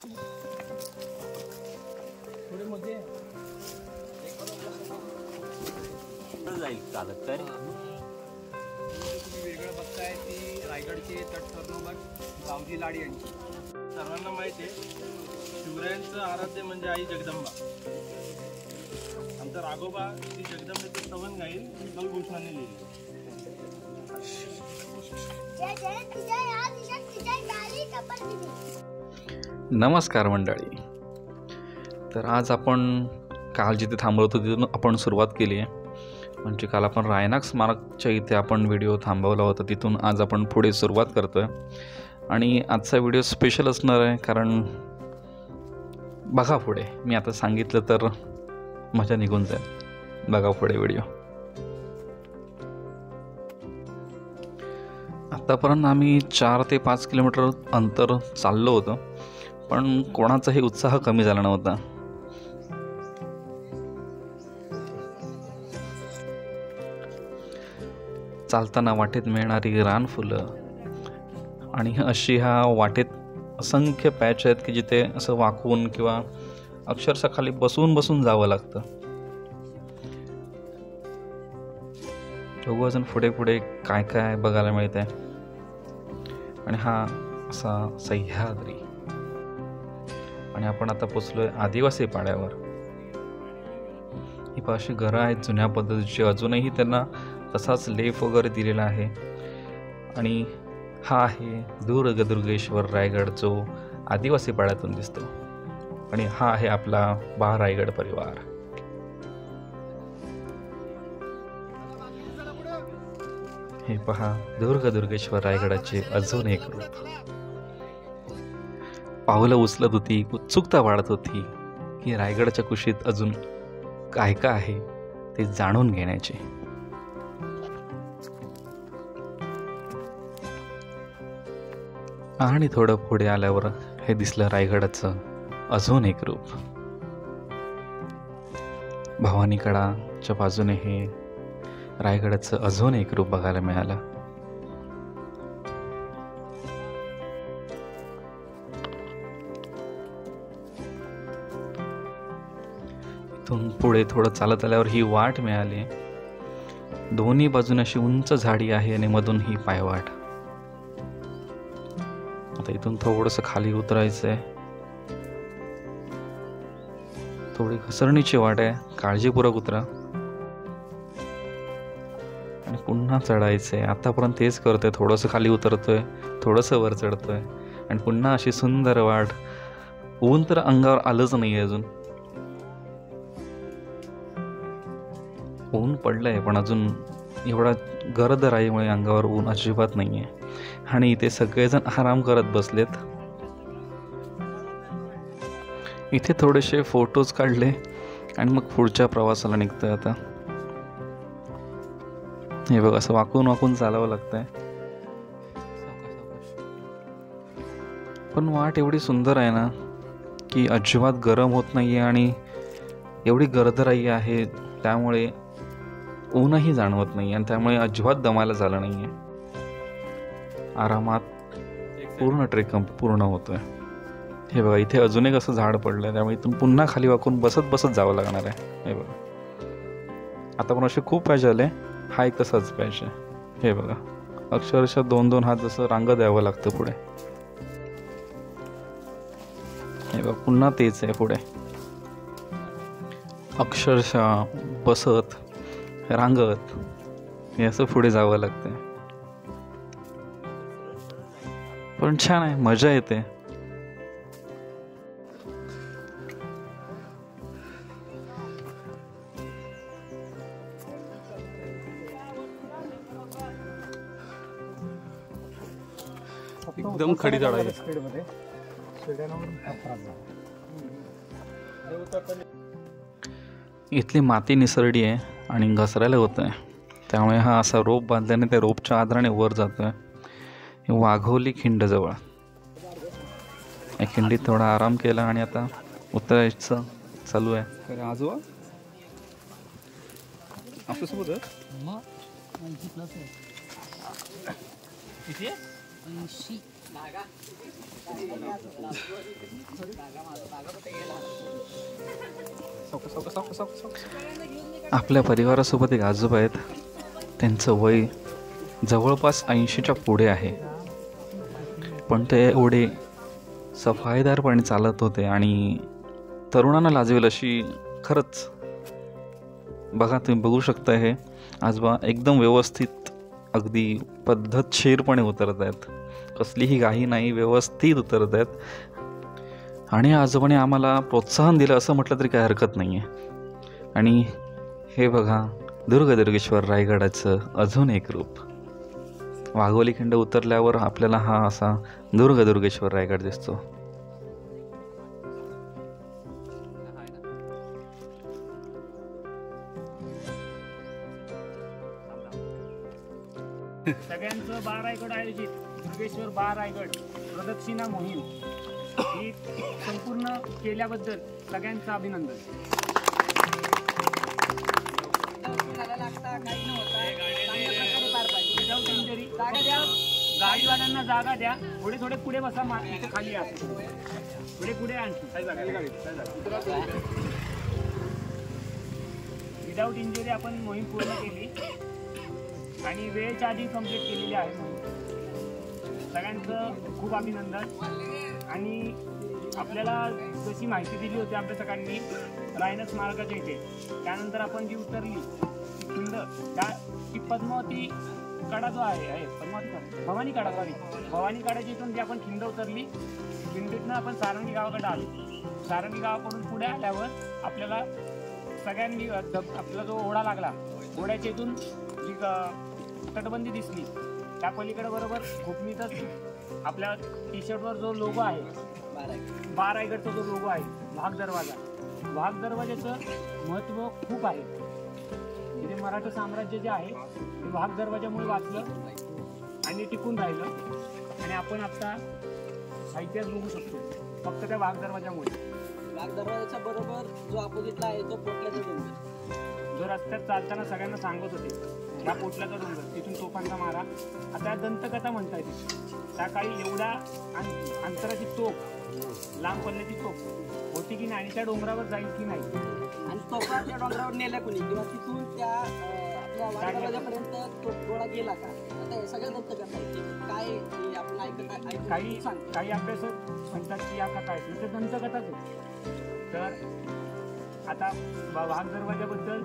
थोडे मोठे जाईल चालत तर तुम्ही वेगळं बघताय ती रायगडची तट सरनोबत गावजी लाडी यांची. सर्वांना माहिती आहे शिवरायांचं आराध्य म्हणजे आई जगदंबा. आमचा राघोबा ती जगदंबेचं स्तवन गाईल कलभूषणाने लिहिली. नमस्कार मंडळी. तर आज आपण काल जिथे थांबलो होतो तिथून आपण सुरुवात केली आहे. म्हणजे काल आपण रायनाक स्मारकच्या इथे आपण व्हिडिओ थांबवला होता, तिथून आज आपण पुढे सुरुवात करतो आहे. आणि आजचा व्हिडिओ स्पेशल असणार आहे, कारण बघा पुढे मी आता सांगितलं तर मजा निघून जाईल. बघा पुढे व्हिडिओ. आत्तापर्यंत आम्ही 4 ते 5 किलोमीटर अंतर चाललो होतो, पण कोणाचाही उत्साह कमी झाला नव्हता. चालताना वाटेत मिळणारी रानफुलं आणि अशी ह्या वाटेत असंख्य पॅच आहेत की जिथे असं वाकून किंवा अक्षरशः खाली बसून जावं लागतं. बघू अजून पुढे पुढे काय काय बघायला मिळतंय. आणि हा असा सह्याद्री. आणि आपण आता पोचलोय आदिवासी पाड्यावर. ही पाशी घरं आहेत जुन्या पद्धतीची, अजूनही त्यांना तसाच लेप वगैरे दिलेला आहे. आणि हा आहे दुर्गेश्वर रायगड, जो आदिवासी पाड्यातून दिसतो. आणि हा आहे आपला रायगड परिवार. हे पहा दुर्गेश्वर रायगडाचे अजून एक रूप. पावलं उचलत होती, उत्सुकता वाढत होती की रायगडच्या कुशीत अजून काय काय आहे ते जाणून घेण्याचे. आणि थोडं पुढे आल्यावर हे दिसलं रायगडाचं अजून एक रूप. भवानीकडाच्या बाजूने हे रायगडाचं अजून एक रूप बघायला मिळालं. इथून पुढे थोडं चालत आल्यावर ही वाट मिळाली. दोन्ही बाजूने अशी उंच झाडी आहे आणि मधून ही पायवाट. आता इथून थोडंसं खाली उतरायचंय. थोडी घसरणीची वाट आहे, काळजीपूर्वक उतरा. आणि पुन्हा चढायचंय. आतापर्यंत तेच करतोय, थोडंसं खाली उतरतोय, थोडंसं वर चढतोय आणि पुन्हा अशी सुंदर वाट. ऊन तर अंगावर आलंच नाही अजून. ऊन पडलंय पण अजून एवढा गर्द राईमुळे अंगावर ऊन अजिबात नाहीये. आणि इथे सगळेजण आराम करत बसलेत. इथे थोडेसे फोटोज काढले आणि मग पुढच्या प्रवासाला निघतोय आता. हे बघ, असं वाकून चालावं लागतंय. पण वाट एवढी सुंदर आहे ना की अजिबात गरम होत नाहीये आणि एवढी गर्दराई आहे त्यामुळे ऊनही जाणवत नाही आणि त्यामुळे अजिबात दमायला झालं नाहीये. आरामात पूर्ण ट्रेक पूर्ण होतोय. हे बघा, इथे अजून एक असं झाड पडलंय, त्यामुळे इथून पुन्हा खाली वाकून बसत जावं लागणार आहे. हे बघा, आता पण असे खूप पॅच आले. हा एक तसाच पॅच आहे. हे बघा, अक्षरशः 2-2 हात जसं रांग द्यावं लागतं पुढे. हे बघा, पुन्हा तेच आहे पुढे. अक्षरशः बसत रांगत हे असं पुढे जावं लागतंय. पण छान आहे, मजा येते. एकदम खडी झाड आहे. इथली माती निसरडी आहे आणि घसरायला होत आहे, त्यामुळे हा असा रोप बांधल्याने त्या रोपच्या आधाराने वर जातोय. वाघोली खिंडजवळ या खिंडीत थोडा आराम केला आणि आता उतरायचं चालू आहे. आजोबा आपल्यासोबत किती आपल्या परिवारासोबत एक आजोबा आहेत. त्यांचं वय जवळपास 80च्या पुढे आहे, पण ते एवढे सफाईदारपणे चालत होते आणि तरुणांना लाजवेल अशी. खरंच बघा, तुम्ही बघू शकता हे आजोबा एकदम व्यवस्थित अगदी पद्धतशीरपणे उतरत आहेत. कसलीही घाई नाही, व्यवस्थित उतरत आहेत. आणि आजोबाने आम्हाला प्रोत्साहन दिलं असं म्हटलं तरी काही हरकत नाही आहे. आणि हे बघा, दुर्गेश्वर रायगडाचं अजून एक रूप. वाघोली खिंड उतरल्यावर आपल्याला हा असा दुर्गेश्वर रायगड दिसतो. सगळ्यांचं 12 रायगड आयोजित दुर्गेश्वर 12 रायगड प्रदक्षिणा मोहीम ही संपूर्ण केल्याबद्दल सगळ्यांचं अभिनंदन. गाडीवाल्यांना जागा द्या, थोडे पुढे बसा, इथे खाली या, पुढे आणखी विदाऊट इंजुरी आपण मोहीम पूर्ण केली आणि वेळेच्या आधी कंप्लीट केलेली आहे. सगळ्यांचं खूप अभिनंदन. आणि आपल्याला जशी माहिती दिली होती आपल्या सगळ्यांनी रायनक स्मारकाच्या इथे, त्यानंतर आपण जी उतरली खिंड, ती पद्मावती कडा जो आहे भवानी कडा, भवानी कडाच्या इथून जी आपण खिंड उतरली, खिंडीतनं आपण सारंगी गावाकडे आलो. सारंगी गावाकडून पुढे आल्यावर आपल्याला सगळ्यांनी आपला जो ओढा लागला, ओढ्याच्या इथून जी तटबंदी दिसली, त्या पलीकडे बरोबर खोपणीतच आपल्या टी शर्टवर जो लोगो आहे, 12 रायगडचा जो लोगो आहे, वाघ दरवाजाचं महत्त्व खूप आहे. म्हणजे मराठा साम्राज्य जे आहे ते वाघ दरवाजामुळे वाचलं आणि टिकून राहिलं. आणि आपण आता साहित्यात बघू शकतो फक्त त्या वाघ दरवाजामुळे. वाघ दरवाजाच्या बरोबर जो अपोजिटला आहे तो पोटल्याचा डोंगर, जो रस्त्यात चालताना सगळ्यांना सांगत होते ह्या पोटल्याचा डोंगर, तिथून तोफांचा मारा. आता दंतकथा म्हणता येते. त्या काळी एवढ्या अंतराची तोफ, लांब पल्ल्याची तोफ होती की नाही, आणि त्या डोंगरावर जाईल की नाही, आणि तोफा त्या डोंगरावर नेल्या कोणी, किंवा तिथून त्या आपल्या वाघ दरवाजापर्यंत तो गोळा गेला का, आता हे सगळं दंतकथा आहे. काय आपण ऐकत काही अभ्यासक म्हणतात की या कथा आहेत, म्हणजे दंतकथाच आहे. तर आता वाघ दरवाजाबद्दल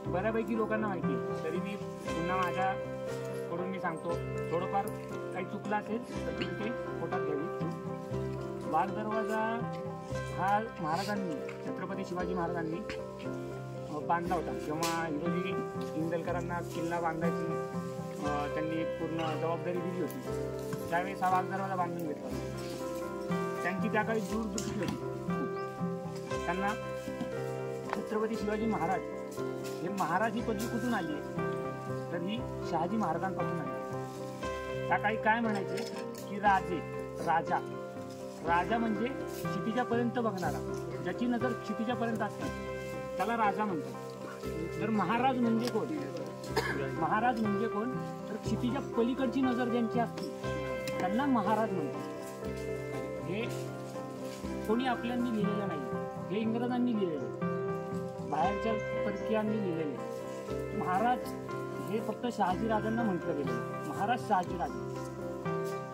बऱ्यापैकी लोकांना माहिती आहे, तरी मी पुन्हा माझ्याकडून मी सांगतो. थोडंफार काही चुकलं असेल तर तुम्ही ते पोटात घ्यावी. वाघ दरवाजा हा महाराजांनी, छत्रपती शिवाजी महाराजांनी बांधला होता. जेव्हा हिरोजी इंदलकरांना किल्ला बांधायची त्यांनी पूर्ण जबाबदारी दिली होती, त्यावेळेस हा वाघ दरवाजा बांधून घेतला होता. त्यांची त्या काळी दूरदृष्टी होती. त्यांना छत्रपती शिवाजी महाराज हे महाराज ही पदवी कुठून आली आहे, तर ही शहाजी महाराजांपासून आली. त्या काळी काय म्हणायचे की राजा म्हणजे क्षितिजापर्यंत बघणारा, ज्याची नजर क्षितिजापर्यंत असते त्याला राजा म्हणतात. तर महाराज म्हणजे कोण? महाराज म्हणजे कोण तर क्षितिजा पलीकडची नजर ज्यांची असते त्यांना महाराज म्हणतात. हे कोणी आपल्यांनी लिहिलेलं नाही, हे इंग्रजांनी लिहिलेलं, बाहेरच्या परकीयांनी लिहिलेले. महाराज हे फक्त शहाजी राजांना म्हटलं गेलं, महाराज शहाजी राजे.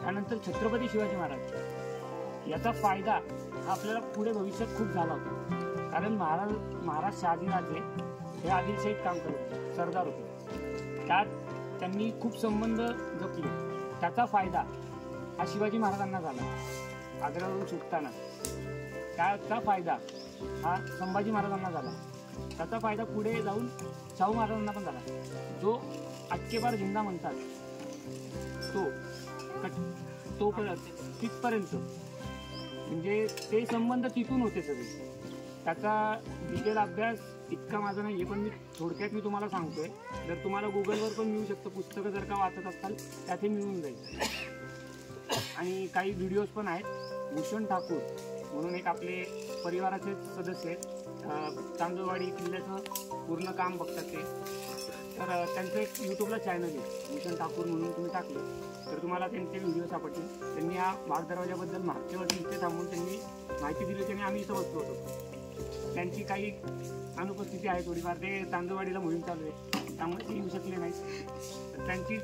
त्यानंतर छत्रपती शिवाजी महाराज, याचा फायदा हा आपल्याला पुढे भविष्यात खूप झाला होता. कारण महाराज शहाजी राजे हे आदिलशाहीत काम करत होते, सरदार होते. त्यात त्यांनी खूप संबंध जपले. त्याचा फायदा हा शिवाजी महाराजांना झाला आग्र्यावरून सुटताना. त्याचा फायदा हा संभाजी महाराजांना झाला. त्याचा फायदा पुढे जाऊन शाहू महाराजांना पण झाला. जो अटकेबार झेंडा म्हणतात तो तिथपर्यंत, म्हणजे ते संबंध तिथून होते सगळे. त्याचा डिटेल अभ्यास इतका माझा नाही आहे, पण मी थोडक्यात मी तुम्हाला सांगतोय. जर तुम्हाला गुगलवर पण मिळू शकतं, पुस्तकं जर का वाचत असाल त्यातही मिळून जाईल. आणि काही व्हिडिओज पण आहेत. भूषण ठाकूर म्हणून एक आपले परिवाराचे सदस्य आहेत, तांदूळवाडी किल्ल्याचं पूर्ण काम बघतात ते. तर त्यांचं एक यूट्यूबला चॅनल आहे भूषण ठाकूर म्हणून, तुम्ही टाकलं तर तुम्हाला त्यांचे व्हिडिओ सापडतील. त्यांनी या वाघ दरवाजाबद्दल मागच्या वर्षी इथे थांबून त्यांनी माहिती दिली होती आणि आम्ही इथं बसलो होतो. त्यांची काही अनुपस्थिती आहे थोडीफार, ते तांदूळवाडीला मोहीम चालू आहे त्यामुळे ते येऊ शकले नाही. तर त्यांची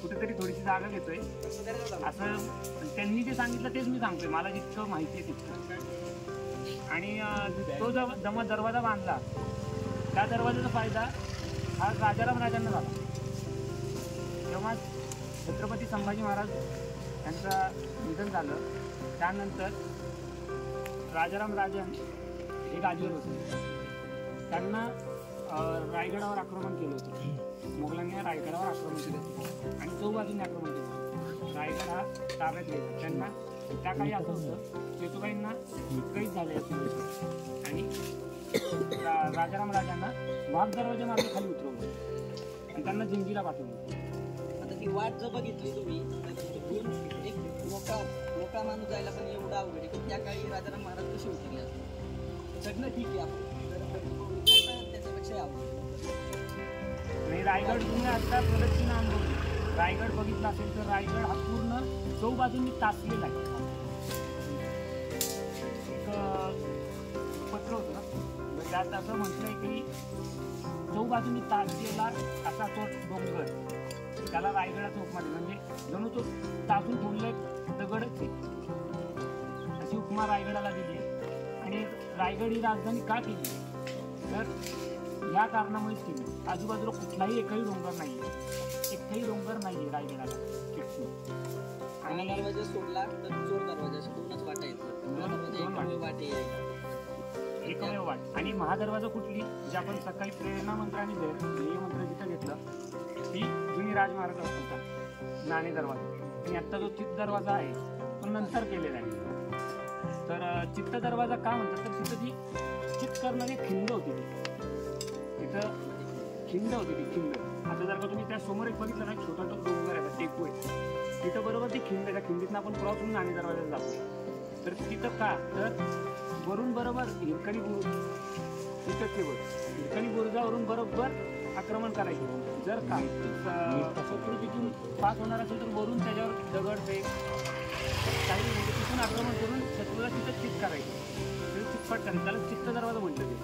कुठेतरी थोडीशी जागा घेतोय असं त्यांनी जे सांगितलं तेच मी सांगतोय, मला जितकं माहिती आहे तितकं. आणि तो जेव्हा दरवाजा बांधला त्या दरवाजाचा फायदा हा राजाराम राजांना झाला. तेव्हा छत्रपती संभाजी महाराज यांचं निधन झालं त्यानंतर राजाराम राजन हे गादीवर होते. त्यांना रायगडावर आक्रमण केलं होतं, मोगलांनी रायगडावर आक्रमण केलं होतं आणि चौबाजूंनी आक्रमण केलं होतं. रायगड हा ताब्यात घ्यायचा. त्यांना त्या काळी असं होतं, सेतुबाईंना कैद झाले आणि राजाराम राजांना वाघ दरवाजा मार्गे खाली उतरवलं आणि त्यांना जिंजीला पाठवलं. आता ती वाट जर बघितली तुम्ही तर तिथून एक मोका माणूस जायला पण एवढा अवघड आहे की त्या काळी राजाराम महाराज कसे उतरले असतात. चढणं ठीक आहे आपण जर त्याच्यापेक्षा अवघड. आणि रायगड तुम्ही आता प्रदक्षिणा अनुभवली, रायगड बघितला असेल तर रायगड हा पूर्ण चौबाजूंनी तासलेला आहे. एक पत्र होतं ना, त्यात असं म्हटलंय की चौबाजूंनी तासलेला असा तो डोंगर, त्याला रायगडाचा उपमा दिला. म्हणजे जणू तो तासून ठेवलेला दगडच आहे अशी उपमा रायगडाला दिली आहे. आणि रायगड ही राजधानी का केली तर ह्या कारणामुळेच केली. आजूबाजूला कुठलाही एकही डोंगर नाही आहे, एकही डोंगर नाही आहे रायगडाला. आणि दरवाजा सोडला तर चोर दरवाजा अशा दोनच वाटा आहेत. एकमेव वाट. आणि महादरवाजा कुठली जे आपण सकाळी प्रेरणा मंत्र आणि ध्येय मंत्र जिथं घेतलं ती जुनी राजमार्ग होता नाणे दरवाजा. आणि आत्ता जो चित्त दरवाजा आहे तो नंतर केलेला आहे. तर चित्त दरवाजा का म्हणतात तर तिथं ती चित्त करणारी खिंड होती, तिथं खिंड होती ती खिंड. आता जर का तुम्ही त्या समोर एक बघितलं ना, छोटा तो डोंगर आहे, टेकू आहे, तिथं बरोबर ती खिंड आहे. त्या खिंडीतनं आपण क्रॉस होऊन नाणे दरवाजाला जातो. तर तिथं का तर वरून बरोबर हिरकणी बुरुज तिथंच ते हिरकणी बुरुजावरून बरोबर आक्रमण करायचं. जर का शत्रू तिथून पास होणार असेल तर वरून त्याच्यावर दगड फेक काही म्हणजे तिथून आक्रमण करून शत्रूला तिथं चित करायचं, तिथं चितपट करायचं. त्याला चित्त दरवाजा म्हटलं ते.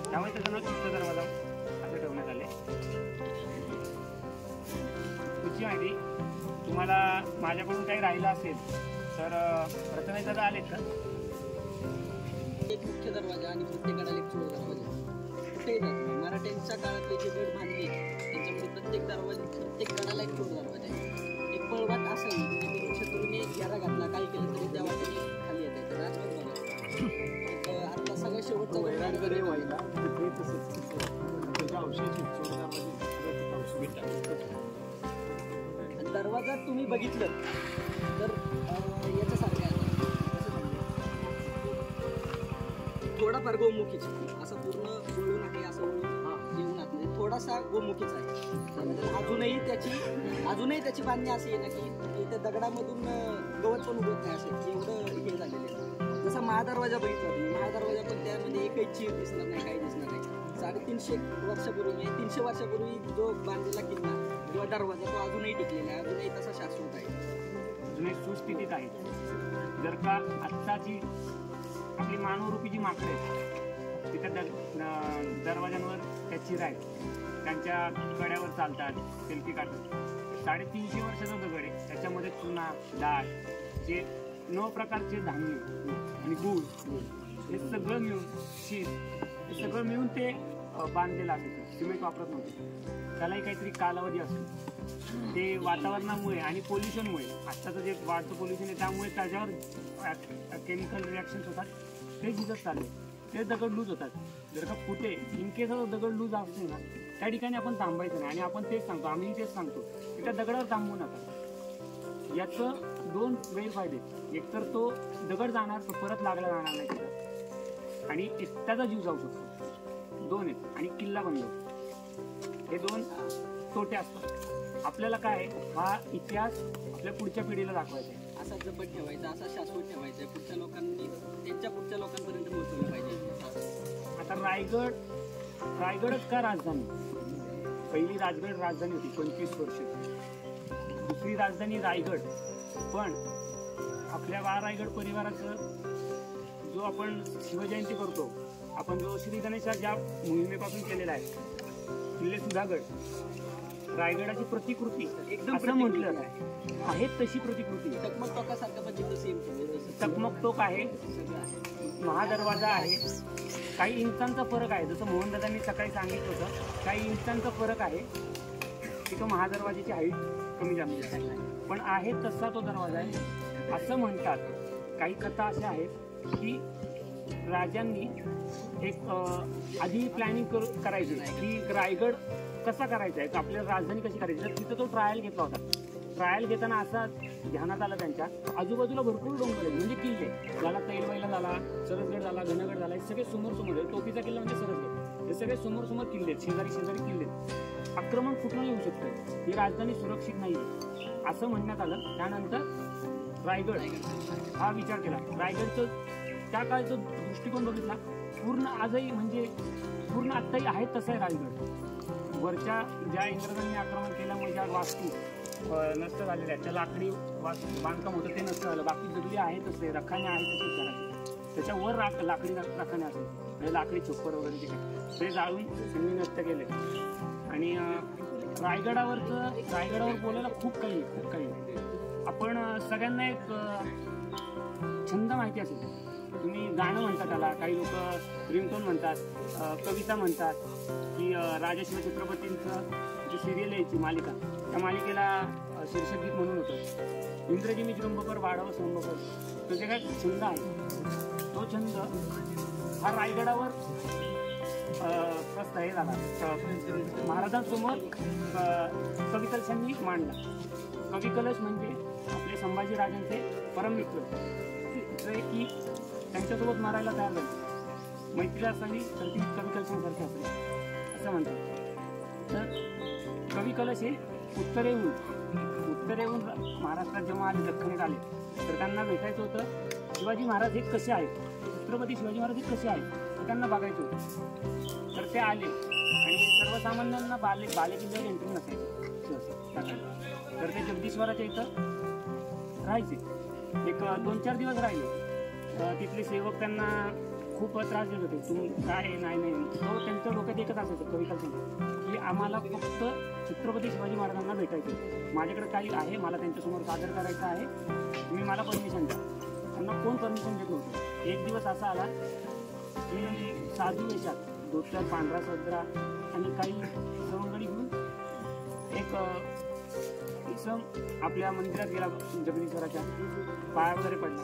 त्यामुळे त्याचं नाव चित्त दरवाजा असं ठेवण्यात आले. तुझी माहिती तुम्हाला माझ्याकडून काही राहिलं असेल तर प्रथमेश दादा आलेत का? एक मुख्य दरवाजा आणि प्रत्येकाला एक चोर दरवाजा. कुठेही जात नाही. मराठ्यांच्या काळातले जे गड बांधले त्याच्यामध्ये प्रत्येक गडाला एक चोर दरवाजा आहे. एक पळवाट असावी जेणेकरून शत्रूने घेरा घातला काही केलं तरी त्या वाटेने खाली येते. राजगड बघा आता सगळं शेवटचा दरवाजा तुम्ही बघितलं तर याच्यासारखं आहे. थोडाफार गोमुखीच असं पूर्ण वळून आहे, असं वळून येऊन आत म्हणजे थोडासा गोमुखीच आहे. अजूनही त्याची बांधणी अशी आहे ना की त्या दगडामधून गवत पण उगवत नाही, असं एवढं हे झालेलं आहे. जसा महादरवाजा बघितला तुम्ही, महादरवाजा पण त्यामध्ये एकही चीर दिसणार नाही, काही दिसणार नाही. 350 वर्षापूर्वी म्हणजे 300 वर्षापूर्वी जो बांधलेला किल्ला किंवा दरवाजा तो अजूनही टिकलेला आहे, अजूनही तसा शाश्वत आहे, अजूनही सुस्थितीत आहे. जर का आत्ताची आपली मानवरूपी जी माकडे आहेत तिथं दरवाजांवर त्या चिरा आहेत, त्यांच्या कड्यावर चालतात, सेल्फी काढतात. 350 वर्षाचा दगड आहे, त्याच्यामध्ये चुना, डाळ, जे 9 प्रकारचे धान्य आणि गूळ हे सगळं मिळून शीत हे सगळं मिळून ते बांधलेलं असायचं. सिमेंट वापरत नव्हते. त्यालाही काहीतरी कालावधी असतो. ते वातावरणामुळे आणि पोल्युशनमुळे, आत्ताचं जे वाढतं पोल्युशन आहे त्यामुळे त्याच्यावर केमिकल रिॲक्शन्स होतात, ते जिथं चालले ते दगड लूज होतात. जर का कुठे इनकेस दगड लूज असते ना त्या ठिकाणी आपण थांबायचं नाही. आणि आपण तेच सांगतो, आम्ही तेच सांगतो की त्या दगडावर थांबवू नका. याचं 2 गैरफायदे. एकतर तो दगड जाणार, तो परत लागला जाणार नाही तिथं, आणि एकट्याचा जीव जाऊ शकतो. 2 आहेत. आणि किल्ला बंद होतो. हे 2 तोटे असतात. आपल्याला काय हा इतिहास आपल्या पुढच्या पिढीला दाखवायचा आहे. असा जपत ठेवायचा, असा शाश्वत ठेवायचा, पुढच्या लोकांनी त्यांच्या पुढच्या लोकांपर्यंत पोहोचवलं पाहिजे. आता रायगडच का राजधानी पहिली राजगड राजधानी होती 25 वर्ष, दुसरी राजधानी रायगड. पण आपल्या रायगड परिवाराचं जो आपण शिवजयंती करतो, आपण जो श्री गणेशा ज्या मोहिमेपासून केलेला आहे, किल्ले सुधागड रायगडाची प्रतिकृती एकदम असं म्हटलं आहे, तशी प्रतिकृती टकमक टोकासारखं पण जिथं सेम चकमक टोक आहे, महादरवाजा आहे. काही इंचांचा फरक आहे, जसं मोहनदादांनी सकाळी सांगितलं होतं, काही इंचांचा फरक आहे. तिथं महादरवाजाची हाईट कमी जास्त आहे, पण आहे तसा तो दरवाजा आहे असं म्हणतात. काही कथा अशा आहेत की राजांनी एक आधी प्लॅनिंग करायची की रायगड कसा करायचा आहे, आपल्याला राजधानी कशी करायची. तर तिथं तो ट्रायल घेतला होता. ट्रायल घेताना असा ध्यानात आला त्यांच्या, आजूबाजूला भरपूर डोंगर आहेत, म्हणजे किल्ले झाला, तैलवैला झाला, सरसगड झाला, घनगड झाला, हे सगळे समोर समोर आहे. टोपीचा किल्ला म्हणजे सरसगड, हे सगळे समोर समोर किल्ले आहेत, शेजारी शेजारी किल्ले आहेत. आक्रमण कुठून येऊ शकतं, ही राजधानी सुरक्षित नाही असं म्हणण्यात आलं. त्यानंतर रायगड हा विचार केला. रायगडचं त्या काळचा दृष्टिकोन बघितला, पूर्ण आजही म्हणजे पूर्ण आत्ताही आहे तसं आहे रायगड. वरच्या ज्या इंग्रजांनी आक्रमण केल्यामुळे ज्या वास्तू नष्ट झालेल्या आहेत, त्या लाकडी वास्तू बांधकाम होतं ते नष्ट झालं, बाकी जगली आहे तसे रखाने आहे तसे विचारायचे. त्याच्यावर लाकडी रखाने असेल, म्हणजे लाकडी छप्पर वगैरे जे काही ते जाळून त्यांनी नष्ट केले. आणि रायगडावर बोलायला खूप काही. आपण सगळ्यांना एक छंद माहिती असेल, तुम्ही गाणं म्हणता त्याला, काही लोक रिंगटोन म्हणतात, कविता म्हणतात, की राजा शिवछत्रपतींचं जी सिरियल यायची मालिका, त्या मालिकेला शीर्षक गीत म्हणून होतं, इंद्रजी मी जृंभकर वाढावं संभकर. तो जे काय छंद आहे, तो छंद हा रायगडावर हे झाला, महाराजांसमोर कवी कलशांनी मांडला. कवी कलश म्हणजे आपले संभाजी राजांचे परममित्र, की त्यांच्यासोबत मारायला तयार झाले, मैत्री असावी तर ती कवी कलशांसारखी असावी असं म्हणतात. तर कवी कलश हे उत्तरेहून महाराष्ट्रात जेव्हा आले, दख्खनेत आले, तर त्यांना भेटायचं होतं शिवाजी महाराज हे कसे आहेत, छत्रपती शिवाजी महाराज हे कसे आहेत, तर त्यांना बघायचं होतं. तर ते आले आणि सर्वसामान्यांना बालेकिल्ल्यावर एंट्री नसायची, तर ते जगदीश्वराच्या इथं राहायचे. एक 2-4 दिवस राहिले. तिथले सेवक त्यांना खूप त्रास देत होते, तुम्ही काय नाही. तो त्यांच्या डोक्यात एकच असायचं कवी कलशांचं, की आम्हाला फक्त छत्रपती शिवाजी महाराजांना भेटायचं, माझ्याकडे काही आहे, मला त्यांच्यासमोर सादर करायचं आहे, तुम्ही मला परमिशन द्या. त्यांना कोण परमिशन देत नव्हतं. एक दिवस असा आला की साधू वेशात, धोतर, पांढरा सदरा आणि काही सवंगडी घेऊन एक इसम आपल्या मंदिरात गेला, जगदीश्वराच्या पाया वगैरे पडला,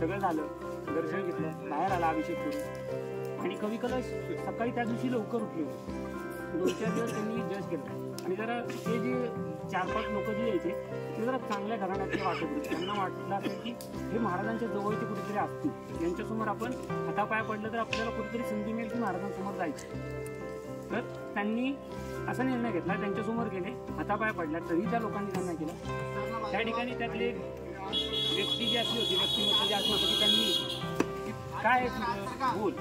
सगळं झालं, दर्शन घेतलं, बाहेर आला अभिषेक करून. आणि कवी कलश सकाळी त्या दिवशी लवकर उठले. 2-4 दिवस त्यांनी जज केलं. आणि जरा ते जे 4-5 लोक जे यायचे ते जरा चांगल्या घराण्यातले वाटत होते. त्यांना वाटलं असेल की हे महाराजांच्या जवळचे कुठेतरी असतील, यांच्यासमोर आपण हातापाया पडलं तर आपल्याला कुठेतरी संधी मिळेल की महाराजांसमोर जायचं. तर त्यांनी असा निर्णय घेतला, त्यांच्यासमोर गेले, हातापाया पडल्या, तरी त्या लोकांनी त्यांना केलं. त्या ठिकाणी त्यातले व्यक्ती जी असली होती, व्यक्तिमत्व जे असलं होतं की त्यांनी काय बोल,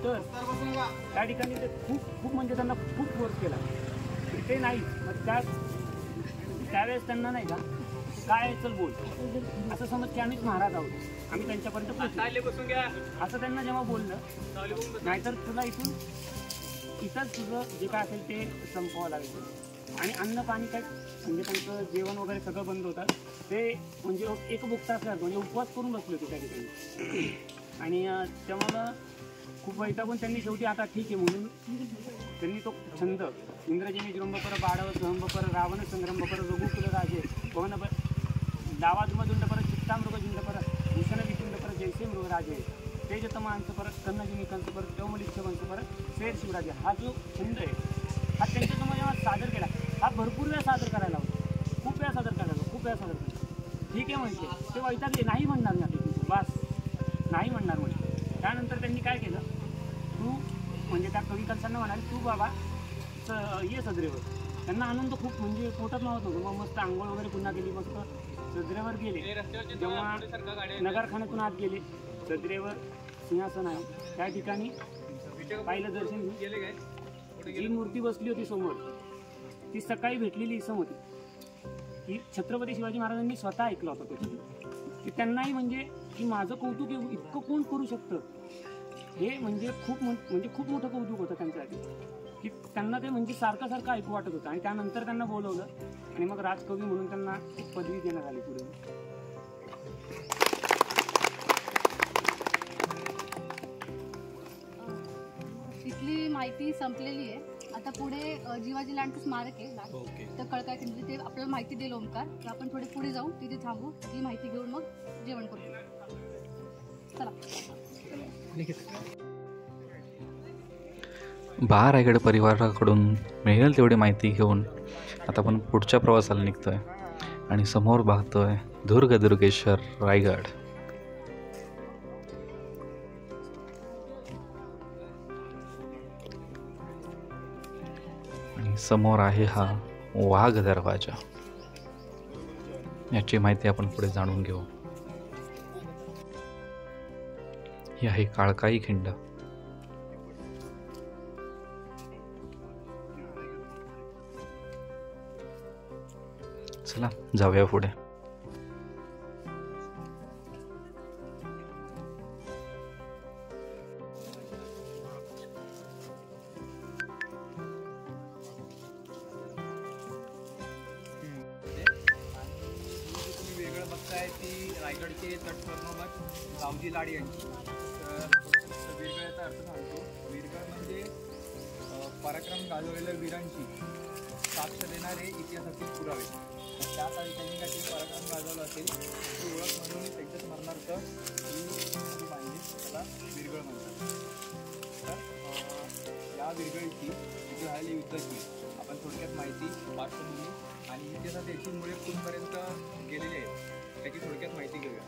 तर त्या ठिकाणी ते खूप म्हणजे त्यांना खूप फोर्स केला. ते नाही, मग त्यावेळेस त्यांना नाही का काय चल बोल असं समज की आम्हीच महाराज आहोत, आम्ही त्यांच्यापर्यंत पोहोचलो असं त्यांना जेव्हा बोललं, नाहीतर तुला इथंच तुझं जे काय असेल ते संपवावं लागेल. आणि अन्न पाणी काय म्हणजे त्यांचं जेवण वगैरे सगळं बंद होतं. ते म्हणजे एक बुकता असल्यास म्हणजे उपवास करून बसले होते त्या ठिकाणी. आणि तेव्हा खूप वैतागून त्यांनी शेवटी आता ठीक आहे म्हणून त्यांनी तो छंद इंद्रजिनी जृंभपर बाळव सहंबपर रावण संग्रंभपर रघुकुल राजे पवन डावाधुमदुंड परत चित्तामृग झुंड परत भूषण विकुंड परत जैसे मृग राजे तेजतम अंश परत कन्नजिनी कंस परत तेवमलिच्छ वंश परत शेर शिवराजे. हा जो छंद आहे हा त्यांच्यासमोर जेव्हा सादर केला, हा भरपूर वेळा सादर करायला होता, खूप वेळा सादर करायला. ठीक आहे म्हणते ते वैतागले, नाही म्हणणार ना ते बस नाही म्हणणार म्हणजे. त्यानंतर त्यांनी काय केलं, तू म्हणजे त्या कवी कलशांना म्हणाले तू बाबा ये सदरेवर. त्यांना आनंद खूप म्हणजे पोटात मावत नव्हतं. मग मस्त आंघोळ वगैरे पुन्हा केली, मस्त सदरेवर गेले. जेव्हा नगरखान्यातून आत गेले, सदरेवर सिंहासन आहे त्या ठिकाणी पाहिलं दर्शन घेऊन. जी मूर्ती बसली होती समोर ती सकाळी भेटलेली इसम होती की छत्रपती शिवाजी महाराजांनी स्वतः ऐकलं होतं ते, की त्यांनाही म्हणजे की माझं कौतुक इतकं कोण करू शकतं, हे म्हणजे खूप मोठं कौतुक होतं त्यांच्यासाठी, की त्यांना ते म्हणजे सारखं सारखं ऐकू वाटत होतं. आणि त्यानंतर त्यांना बोलवलं आणि मग राजकवी म्हणून त्यांना एक पदवी देण्यात आली पुढे. तिथली माहिती संपलेली आहे. आता पुढे जिवाजी लँड स्मारक आहे तर कळकाय खिंडी, ते आपल्याला माहिती देईल ओमकार. तर आपण थोडे पुढे जाऊ, तिथे थांबू, ती माहिती घेऊन मग जेवण करू. चला. रायगड परिवाराकडून मिळेल तेवढी माहिती घेऊन आता आपण पुढच्या प्रवासाला निघतोय आणि समोर पाहतोय दुर्गेश्वर रायगड. आणि समोर आहे हा वाघ दरवाजा, याची माहिती आपण पुढे जाणून घेऊ. ही आहे काळकाई खिंड. चला जाऊया पुढे. तुम्ही वेगळं बघताय ती रायगडचे तटकर्मठ गावजी लाड यांची. तर वीरगळाचा अर्थ सांगतो. वीरगळ म्हणजे पराक्रम गाजवलेल्या वीरांची साक्ष देणारे इतिहासातील पुरावे. त्या काळी त्यांनी काही पराक्रम गाजवलं असेल ती ओळख म्हणून त्यांच्या स्मरणार्थ ही बांधली, त्याला वीरगळ म्हणतात. तर या वीरगळीची जी झालेली युद्धाची आपण थोडक्यात माहिती, पार्श्वभूमी आणि इतिहासात याची मुळे कुठपर्यंत गेलेली आहेत त्याची थोडक्यात माहिती घेऊया.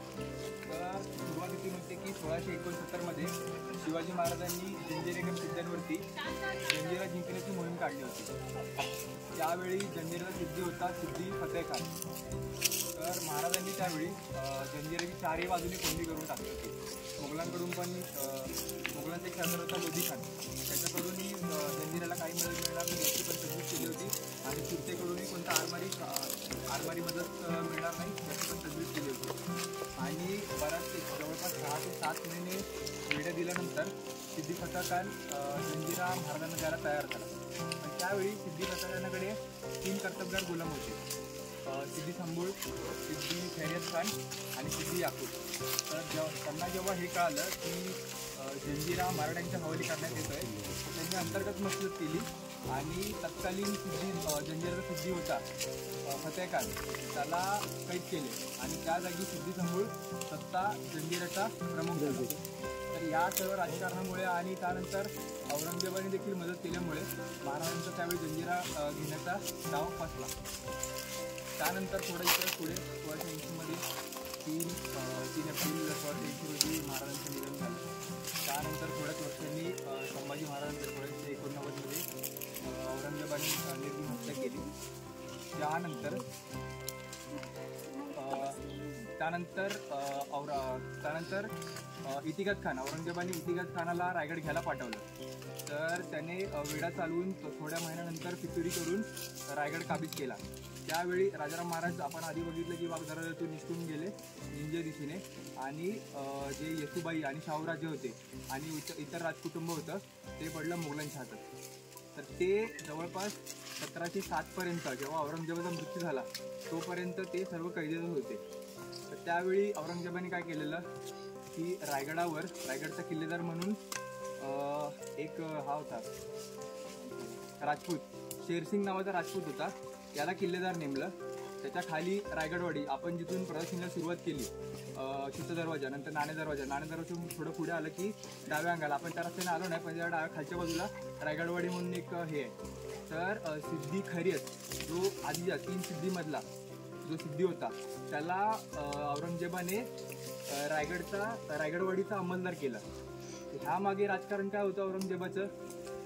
तर सुरुवातीची म्हणते की 1669मध्ये शिवाजी महाराजांनी जंजिरेगड किल्ल्यांवरती जंजिरा जिंकण्याची मोहीम काढली होती. त्यावेळी जंजिराचा सिद्धी होता सिद्धी फतेह खान. तर महाराजांनी त्यावेळी जंजिराची चारही बाजूने कोंडी करून टाकली होती. मोगलांकडून पण मोगलांचा एक शासक होता लोधी खान, त्याच्याकडूनही जंजिराला काही मदत मिळणार नाही याची पण तजवीज केली होती. आणि तुर्तेकडूनही कोणता आरमारी मदत मिळणार नाही याची पण तजवीज केली होती. आणि बराच जवळपास 6 ते 7 महिने वेढ्या दिल्यानंतर सिद्धी फतेह खान जंजिरा महाराजांना द्यायला तयार झाला. पण त्यावेळी सिद्धी फतेह खानाकडे 3 कर्तबगार गुलाम होते, सिद्धी संबूळ, सिद्धी खैरियत खान आणि सिद्धी याकूब. तर त्यांना जेव्हा हे कळालं की जंजिरा मराठ्यांच्या हवाली करण्यात येतोय, त्यांनी अंतर्गत मसलत केली आणि तत्कालीन जंजिराचा सिद्धी होता फतेह खान त्याला कैद केले आणि त्या जागी सिद्धी संबूळ सत्ता जंजिराचा प्रमुख झाला. तर या सर्व राजकारणामुळे आणि त्यानंतर औरंगजेबाने देखील मदत केल्यामुळे महाराजांचा त्यावेळी जंजिरा घेण्याचा डाव फसला. त्यानंतर थोडं इतर पुढे 1680मध्ये 3 एप्रिल 1680 रोजी महाराजांचं निधन झालं. त्यानंतर थोड्याच वर्षांनी संभाजी महाराजांच्या 1689मध्ये औरंगजेबाने निर्मम हत्या केली. त्यानंतर इतिगत खान, औरंगजेबाने इतिगत खानाला रायगड घ्यायला पाठवलं. तर त्याने वेढा चालवून थोड्या महिन्यानंतर फितुरी करून रायगड काबीज केला. त्यावेळी राजाराम महाराज आपण आधी बघितलं की वाघदरवाज्यातून निसटून गेले जिंजे दिशेने आणि जे येसुबाई आणि शाहूराजे होते आणि इतर राजकुटुंब होतं ते पडलं मोगलांच्या हातात. तर ते जवळपास 1707पर्यंत जेव्हा औरंगजेबाचा मृत्यू झाला तोपर्यंत ते सर्व कैदेतच होते. तर त्यावेळी औरंगजेबाने काय केलेलं की रायगडचा किल्लेदार म्हणून एक हा होता राजपूत, शेरसिंग नावाचा राजपूत होता, याला किल्लेदार नेमलं. त्याच्या खाली रायगडवाडी, आपण जिथून प्रदक्षिणेला सुरुवात केली चित्त दरवाजा, नंतर नाणे दरवाजा थोडं पुढे आलं की डाव्या अंगाला, आपण त्या रस्त्याने आलो नाही पण त्या डाव्या खालच्या बाजूला रायगडवाडी म्हणून एक हे आहे. तर सिद्धी खैरियत जो आधीच्या 3 सिद्धीमधला जो सिद्धी होता त्याला औरंगजेबाने रायगडवाडीचा अंमलदार केला. ह्या मागे राजकारण काय होतं औरंगजेबाचं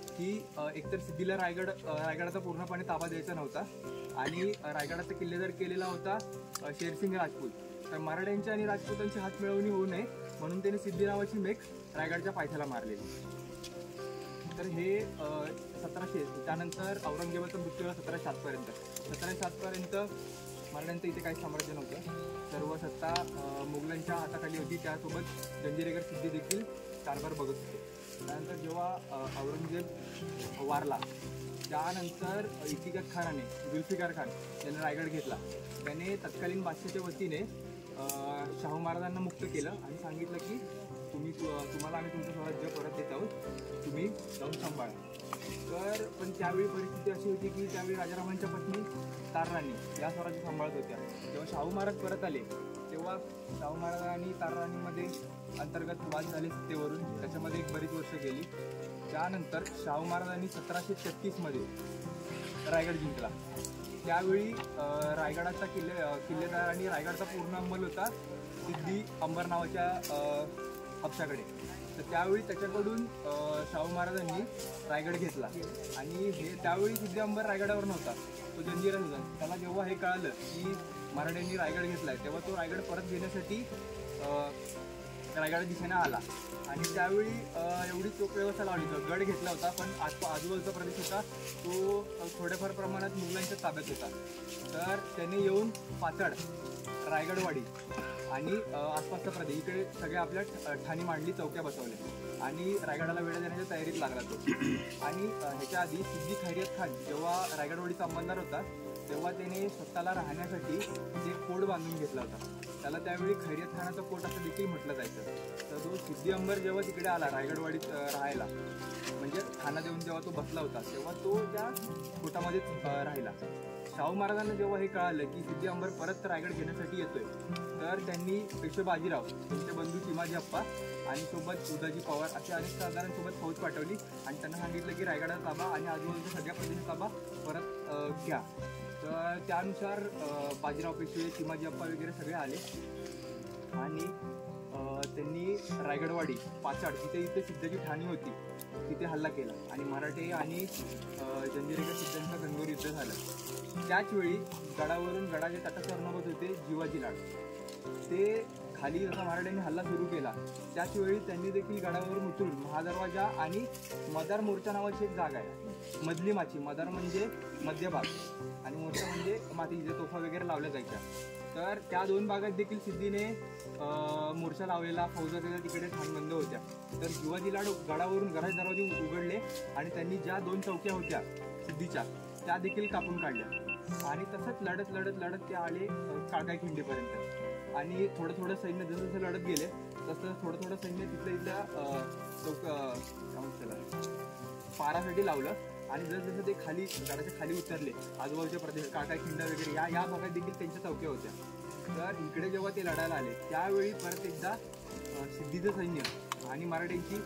की एकतर सिद्धीला रायगडाचा पूर्णपणे ताबा द्यायचा नव्हता आणि रायगडाचा किल्लेदार केलेला होता शेरसिंग राजपूत. तर मराठ्यांची आणि राजपूतांची हात मिळवणी होऊ नये म्हणून त्याने सिद्धी नावाची मेघ रायगडच्या पायथ्याला मारलेली. तर हे 1700 त्यानंतर औरंगजेबाचा मृत्यू झाला 1707 1707 मराठ्यांचं इथे काही साम्राज्य नव्हतं. सर्व सत्ता मुघलांच्या हाताखाली होती. त्यासोबत जंजिरेकर सिद्धी देखील कारभार बघत होते. त्यानंतर जेव्हा औरंगजेब वारला त्यानंतर इतिकाद खानाने जुल्फिकार खान याने रायगड घेतला. त्याने तत्कालीन बादशाच्या वतीने शाहू महाराजांना मुक्त केलं आणि सांगितलं की तुम्हाला आम्ही तुमचं स्वराज्य परत देत आहोत, तुम्ही जाऊन सांभाळा. तर पण त्यावेळी परिस्थिती अशी होती की त्यावेळी राजारामांच्या पत्नी ताराराणी या स्वराज्य सांभाळत होत्या. जेव्हा शाहू महाराज परत आले तेव्हा शाहू महाराज आणि ताराराणीमध्ये अंतर्गत वाद झाले सत्तेवरून. त्याच्यामध्ये एक बरीच वर्ष गेली. त्यानंतर शाहू महाराजांनी 1736 रायगड जिंकला. त्यावेळी रायगडाचा किल्लेदार आणि रायगडचा पूर्ण अंमल होता सिद्धी अंबर नावाच्या हप्त्याकडे. तर त्यावेळी त्याच्याकडून शाहू महाराजांनी रायगड घेतला आणि त्यावेळी सिद्धी अंबर रायगडावर नव्हता, तो जंजिरात होता. त्याला जेव्हा हे कळालं की मराठ्यांनी रायगड घेतलाय तेव्हा तो रायगड परत घेण्यासाठी रायगड दिशेने आला. आणि त्यावेळी एवढी चोख व्यवस्था लावली होती. गड घेतला होता पण आजूबाजूचा प्रदेश होता तो थोड्याफार प्रमाणात मुघलांच्या ताब्यात होता. तर त्याने येऊन पाचड, रायगडवाडी आणि आसपासचा प्रदेश इकडे सगळे आपल्या ठाणी मांडली, चौक्या बसवल्या आणि रायगडाला वेढा देण्याच्या तयारीत लागला तो. आणि ह्याच्या आधी सिद्दी खैरियत खान जेव्हा रायगडवाडीचा अंमलदार होता तेव्हा त्याने स्वतःला राहण्यासाठी एक कोट बांधून घेतला होता. त्याला त्यावेळी खैरियत खानाचा कोट असं देखील म्हटलं जायचं. तर तो सिद्धी अंबर जेव्हा तिकडे आला रायगडवाडीत राहायला, म्हणजे खाना देऊन जेव्हा तो बसला होता तेव्हा तो त्या कोटामध्येच राहिला. शाहू महाराजांना जेव्हा हे कळालं की सिद्धी अंबर परत रायगड घेण्यासाठी येतोय तर त्यांनी पेशवे बाजीराव, त्यांचे बंधू चिमाजी अप्पा आणि सोबत उदाजी पवार असे अनेक सरदारांसोबत फौज पाठवली आणि त्यांना सांगितलं की रायगडाचा ताबा आणि आजूबाजूच्या सगळ्या प्रदेशाचा ताबा परत घ्या. तर त्यानुसार बाजीराव पेशवे, चिमाजी अप्पा वगैरे सगळे आले आणि त्यांनी रायगडवाडी, पाचाड इथे सिद्धाची ठाणी होती तिथे हल्ला केला आणि मराठे आणि जंजिरेकर सिद्धांचं घनघोर युद्ध झालं. त्याचवेळी गडावरून गडाचे तटात सरनोबत होते जिवाजी लाड. ते खाली जसा मराठ्यांनी हल्ला सुरू केला त्याचवेळी त्यांनी देखील गडावरून उतरून महादरवाजा आणि मदार मोर्चा नावाची एक जागा आहे, मधली माची. मदार म्हणजे मध्यभाग आणि मोर्चा म्हणजे माती जिथे तोफा वगैरे लावल्या जायच्या. तर त्या दोन भागात देखील सिद्धीने मोर्चा लावलेला, फौजा त्याच्या तिकडे ठाणबंद होत्या. तर शिवाजी लाड गडावरून गडाचे दरवाजे उघडले आणि त्यांनी ज्या 2 चौक्या होत्या सिद्धीच्या त्या देखील कापून काढल्या आणि तसंच लढत लढत लढत ते आले काळकाई खिंडीपर्यंत. आणि थोडं सैन्य जसं लढत गेले तसं थोडं सैन्य तिथल्या पारासाठी लावलं आणि जसं ते खाली गडाच्या खाली उतरले आजूबाजूच्या प्रदेश काळकाई खिंड वगैरे या भागात देखील त्यांच्या चौक्या होत्या. तर इकडे जेव्हा ते लढायला आले त्यावेळी परत एकदा सिद्धीचं सैन्य आणि मराठ्यांची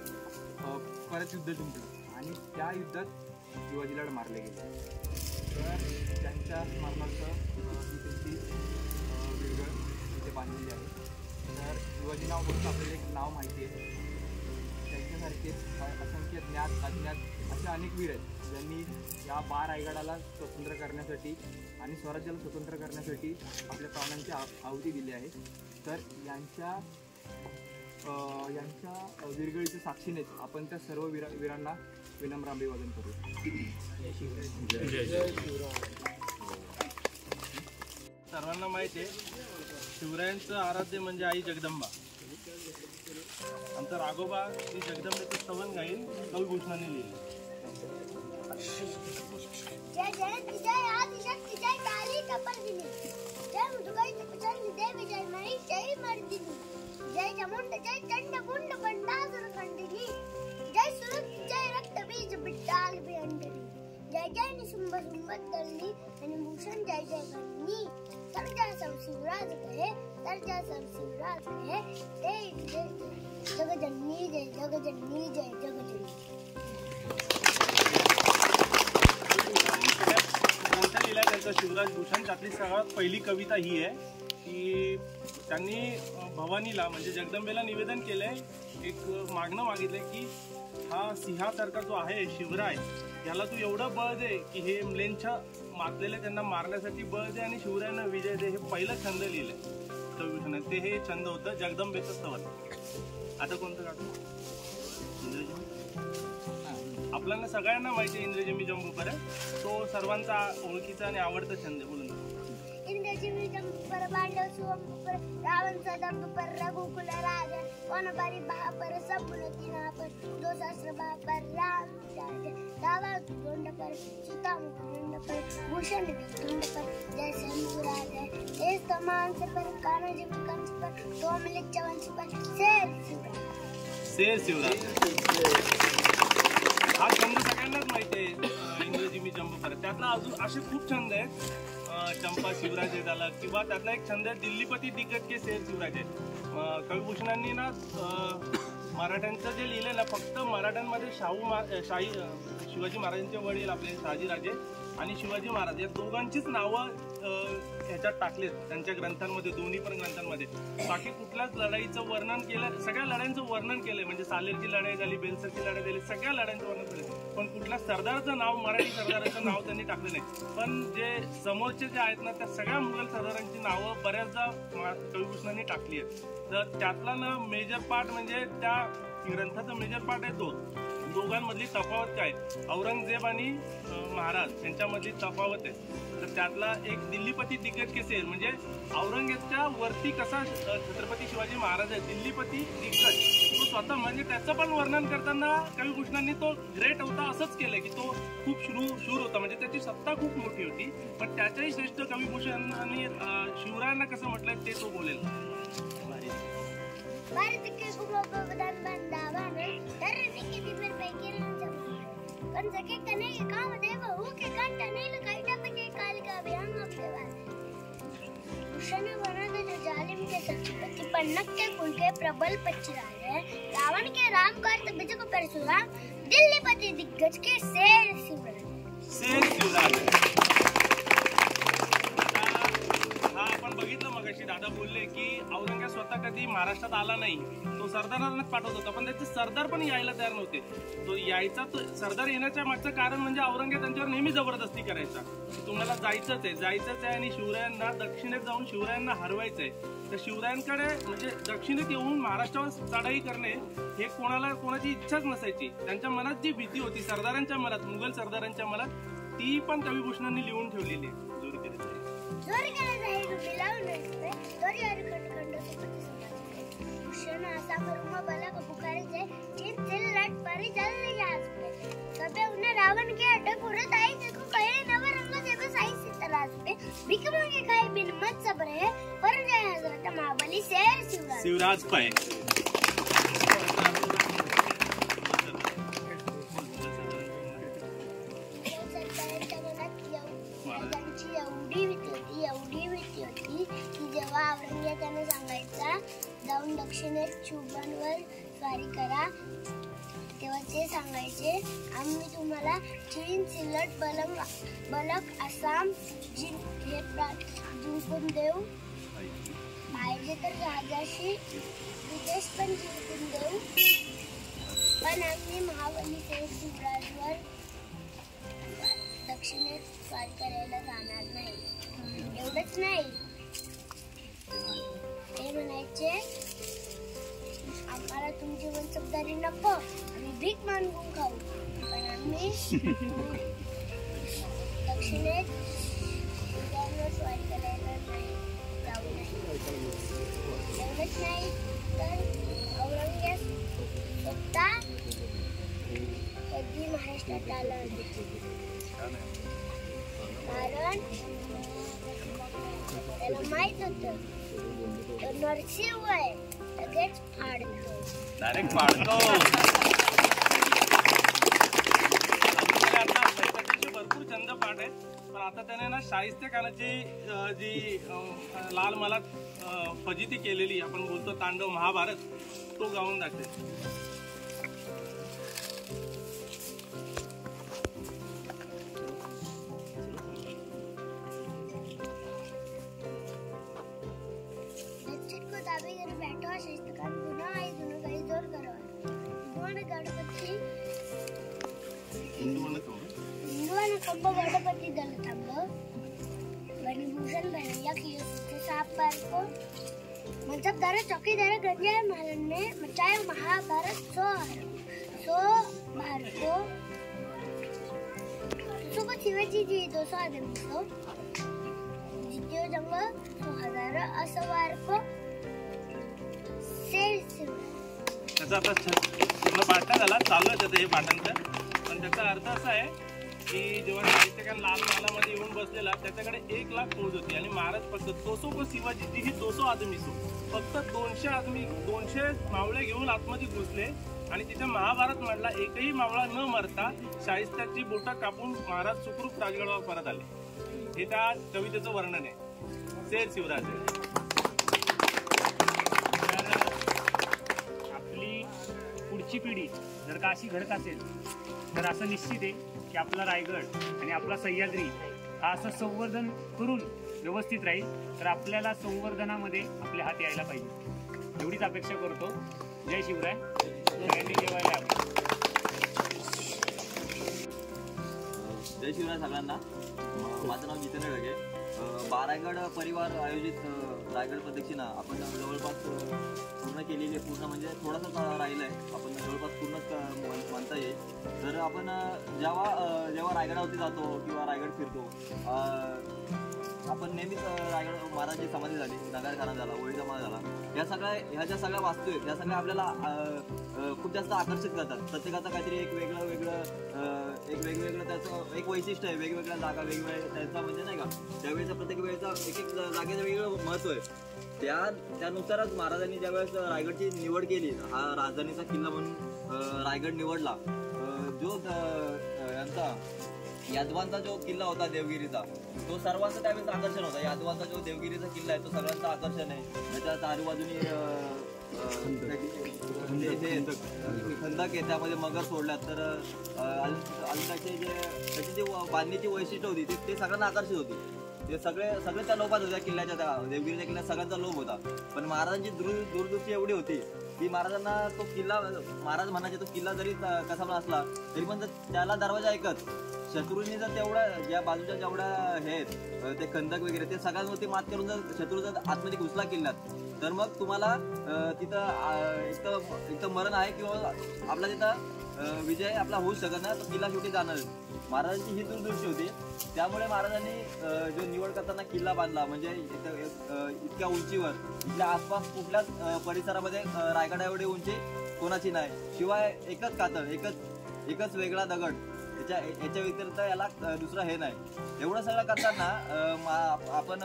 परत युद्ध जिंकलं आणि त्या युद्धात शिवाजी लाड मारले गेले. तर त्यांच्या स्मरणार्थ त्यांची विरगळ इथे बांधलेली आहे. तर शिवाजी नाव फक्त आपल्याला एक नाव माहिती आहे, त्यांच्यासारखे असंख्य ज्ञात अज्ञात असे अनेक वीर आहेत ज्यांनी या रायगडाला स्वतंत्र करण्यासाठी आणि स्वराज्याला स्वतंत्र करण्यासाठी आपल्या प्राणांची आहुती दिली आहे. तर यांच्या विरगळीच्या साक्षीनेच आपण त्या सर्व वीरांना विनम्र अभिवादन करू. सर्वांना माहिती आहे शिवरायांचं आराध्य म्हणजे आई जगदंबा. आमचा राघोबा श्री जगदंबेचं स्तवन गाईन कविभूषणाने लिहिले. जय जय विजय आदिशक्ती जय काली कपर्दिनी जय मुदुगई चंडी देवी जय मही जय मर्दिनी जय चामुंड जय चंडमुंड बंडासुर खंडिनी जय सुरत जय रक्तबीज बिट्टाल बिहंडनी जय जय निशुंभ सुंबतल्ली आणि भूषण जय जय गणी सर्जा सब शिवराज कहे सर्जा सब शिवराज कहे जय जगजननी जय जगजननी जय जगजननी. त्यांचा शिवराज भूषण त्यातली सगळ्यात पहिली कविता ही आहे की त्यांनी भवानीला म्हणजे जगदंबेला निवेदन केलंय, एक मागणं मागितलंय की हा सिंहासारखा जो आहे शिवराय याला तू एवढं बळ दे की हे म्लेंच्या मागलेले त्यांना मारण्यासाठी बळ दे आणि शिवरायांना विजय दे. हे पहिलं छंद लिहिलंय कविभूषणात. ते हे छंद होतं जगदंबेचं स्तवन. आता कोणतं गातो? आपल्याला सगळ्यांना माहिती आहे इंद्रजिमी जंबूपर तो सर्वांचा ओळखीचा आणि आवडता छंद आहे. बोलून इंद्रजिमी जंबूपर बांडव सुवंपर रावणचा दंबपर रघुकुल राजा वनबारी बहापर संपुनती नापर दो सहस्र बहापर राम राजा दावा दोंडपर सीतामुख दोंडपर भूषण दोंडपर जय शंभूराज जय तमान से पर कान्हाजी कंस पर तो मिलित चवंश पर शेर शिवराज हा छंद सगळ्यांनाच माहिती आहे इंद्रजिमी जंबूपर. त्यातला अजून असे खूप छंद आहेत. चंपा शिवराज झाला किंवा त्यातला एक छंद आहे दिल्लीपती दिग्गज के शेर शिवराज आहे. कविभूषणांनी ना मराठ्यांचं जे लिहिलं ना फक्त मराठ्यांमध्ये शाही शिवाजी महाराजांचे वडील आपले शहाजीराजे आणि शिवाजी महाराज या दोघांचीच नावं ह्याच्यात टाकलेत त्यांच्या ग्रंथांमध्ये, दोन्ही पण ग्रंथांमध्ये. बाकी कुठल्याच लढाईचं वर्णन केलं, सगळ्या लढाईचं वर्णन केलंय. म्हणजे सालेरची लढाई झाली, बेलसरची लढाई झाली, सगळ्या लढाईचं वर्णन केलं. पण कुठल्या सरदाराचं नाव, मराठी सरदाराचं नाव त्यांनी टाकलं नाही. पण जे समोरचे जे आहेत ना त्या सगळ्या मुघल सरदारांची नावं बऱ्याचदा कविभूषणांनी टाकली आहेत. तर त्यातला ना मेजर पार्ट म्हणजे त्या ग्रंथाचा मेजर पार्ट आहे तो. दोघांमधली तफावत काय, औरंगजेब आणि महाराज यांच्यामधली तफावत आहे. तर त्यातला एक दिल्लीपती दिग्गज के शेर म्हणजे औरंगजेबच्या वरती कसा छत्रपती शिवाजी महाराज आहे, दिल्लीपती दिग्गज तो स्वतः, म्हणजे त्याचं पण वर्णन करताना कविभूषणांनी तो ग्रेट होता असंच केलंय की तो खूप शूर होता, म्हणजे त्याची सत्ता खूप मोठी होती. पण त्याच्याही श्रेष्ठ कविभूषणांनी शिवरायांना कसं म्हटलंय ते तो बोलेल. भारत के कुमोपदान बंदावन धरणी के दिवर पे किरण जमा कन सके कने के काम देव हु के कंठ नील काइटा पे काल का व्यंग अपदेवा भूषण वनद जो जालिम के सचपति पन्नक के कुल के प्रबल पचराले रावण के राम कार्त बिज को परशुराम दिल्लीपति दिग्गज के शेर शिवराज. आपण बघितलं मगाशी दादा बोलले की औरंगजेब स्वतः कधी महाराष्ट्रात आला नाही, तो सरदारांनाच पाठवत होता. पण त्याचे सरदार पण यायला तयार नव्हते. तो यायचा, तो सरदार येण्याच्या मागचं कारण म्हणजे औरंगजेब त्यांच्यावर नेहमी जबरदस्ती करायचा. तुम्हाला जायचंच आहे आणि शिवरायांना दक्षिणेत जाऊन शिवरायांना हरवायचंय. तर शिवरायांकडे म्हणजे दक्षिणेत येऊन महाराष्ट्रावर चढाई करणे हे कोणाची इच्छाच नसायची. त्यांच्या मनात जी भीती होती सरदारांच्या मनात, मुघल सरदारांच्या मनात, ती पण कविभूषणांनी लिहून ठेवलेली आहे. जोरी केला जाईल मिलावून नसते जोरी हरी खंड खंड सुपती समाज भूषण असा मरुमा बला को पुकारे चिन चिल लट परी जल्दी आज पे कबे उन्हें रावण के अटक उड़त आई देखो कहे नव रंग जेब साई सितराज पे बिक मांगे खाए बिन मत सब्र है पर जय हजरत महाबली शेर शिवराज पाए. औरंगजेब त्यांना सांगायचा जाऊन दक्षिणेत शुभांवर स्वारी करा, तेव्हा ते सांगायचे आम्ही तुम्हाला चिन सिलट बलक आसाम हे जिंकून देऊ, पाहिजे तर राजाशी विदेश पण जिंकून देऊ, पण आम्ही महाबली शेर शिवराजवर दक्षिणेत स्वारी करायला जाणार नाही. एवढंच नाही, ते म्हणायचे आम्हाला तुमची मनसबदारी नको, आम्ही भीक मागून खाऊ, पण आम्ही दक्षिणेत स्वारी करायला जाऊ नाही. एवढंच नाही तर औरंगजेब स्वतः कधी महाराष्ट्रात आला कारण त्याला माहित होतं नरसिंह आहे लगेच फाडतो, डायरेक्ट फाडतो. भरपूर छंद पाठ आहेत. पण आता त्याने ना शाहिस्ते खानाची जी लाल मालात फजिती केलेली आपण बोलतो तांडव महाभारत तो गाऊन दाखवे. कंब गणपति दल थंब भूषण भैया की साफ पार को मनसबदार चौकीदार गंजा महाराज ने मचाया महाभारत सो भारत को सुबह शिवाजी जी 200 आदमी को जितियो जंग हजार असवार को त्याचा आता पूर्ण पाठण झाला, चालू आहे त्याचं हे पाठांतर. पण त्याचा अर्थ असा आहे की जेव्हा साहित्यकार लाल महालामध्ये येऊन बसलेला त्याच्याकडे 1 लाख फौज होती आणि महाराज फक्त 200 को शिवाजी ही 200 आदमी सो फक्त 200 आदमी 200 मावळे घेऊन आतमध्ये घुसले आणि तिथे महाभारत मांडला. एकही मावळा न मरता शाहिस्त्याची बोटं कापून महाराज सुखरूप राजगडावर परत आले. हे त्या कवितेचं वर्णन आहे. शेर शिवराज. आपली पुढची पिढी जर का अशी घडत असेल तर असं निश्चित आहे की आपला रायगड आणि आपला सह्याद्री हा असं संवर्धन करून व्यवस्थित राहील. तर आपल्याला संवर्धनामध्ये आपले हात यायला पाहिजे एवढीच अपेक्षा करतो. जय शिवराय. सगळ्यांनी जेवायला. जय शिवराय सगळ्यांना. माझं नाव जितेंद्र ढगे. बारागड परिवार आयोजित रायगड प्रदक्षिणा आपण जवळपास पूर्ण केलेली आहे. पूर्ण म्हणजे थोडासा राहिलं आहे, आपण जवळपास पूर्णच म्हणता येईल. तर आपण जेव्हा रायगडावरती जातो किंवा रायगड फिरतो, आपण नेहमीच रायगड महाराजांची समाधी झाली, नगारखाना झाला, होळी जमा झाला, ह्या ज्या सगळ्या वास्तू आहेत त्या सगळ्या आपल्याला खूप जास्त आकर्षित करतात. प्रत्येकाचं काहीतरी एक वेगवेगळं त्याचं एक वैशिष्ट्य आहे. वेगवेगळ्या जागा वेगवेगळ्या त्याचा म्हणजे नाही का त्यावेळेचा प्रत्येक वेळेचा एक जागेचं वेगळं महत्त्व आहे. त्यानुसारच महाराजांनी ज्यावेळेस रायगडची निवड केली, हा राजधानीचा किल्ला म्हणून रायगड निवडला. जो यांचा यादवांचा जो किल्ला होता देवगिरीचा, तो सर्वांचं त्यावेळेस आकर्षण होता. यादवांचा जो देवगिरीचा किल्ला आहे तो सर्वांचं आकर्षण आहे. त्याच्या चारी बाजूनी खंदक आहे, त्यामध्ये मगर सोडल्यात. तर अलिबागचे त्याची जी बांधणीची वैशिष्ट्य होती ते सगळ्यांना आकर्षित होती. ते सगळे त्या लोभात होत्या किल्ल्याच्या, त्या देवगिरीच्या किल्ल्यात सगळ्यांचा लोभ होता. पण महाराजांची दूरदृष्टी एवढी होती की महाराजांना तो किल्ला, महाराज म्हणायचे तो किल्ला जरी कसा पण असला तरी पण त्याला दरवाजा एकच. शत्रूंनी जर तेवढ्या ज्या बाजूच्या जेवढ्या हे आहेत ते खंदक वगैरे ते सगळ्यांवरती मात करून जर शत्रू जर आतमध्ये घुसला किल्ल्यात तर मग तुम्हाला तिथं एक तर मरण आहे किंवा आपला तिथं विजय आपला होऊ शकत नाही. तो किल्ला शेवटी जाणार. महाराजांची ही दूरदृष्टी होती. त्यामुळे महाराजांनी जो निवड करताना किल्ला बांधला म्हणजे इतक्या उंचीवर, इथल्या आसपास कुठल्याच परिसरामध्ये रायगडा एवढी उंची कोणाची नाही. शिवाय एकच कातळ, एकच वेगळा दगड, याच्या व्यतिरिक्त याला दुसरं हे नाही. एवढं सगळं करताना आपण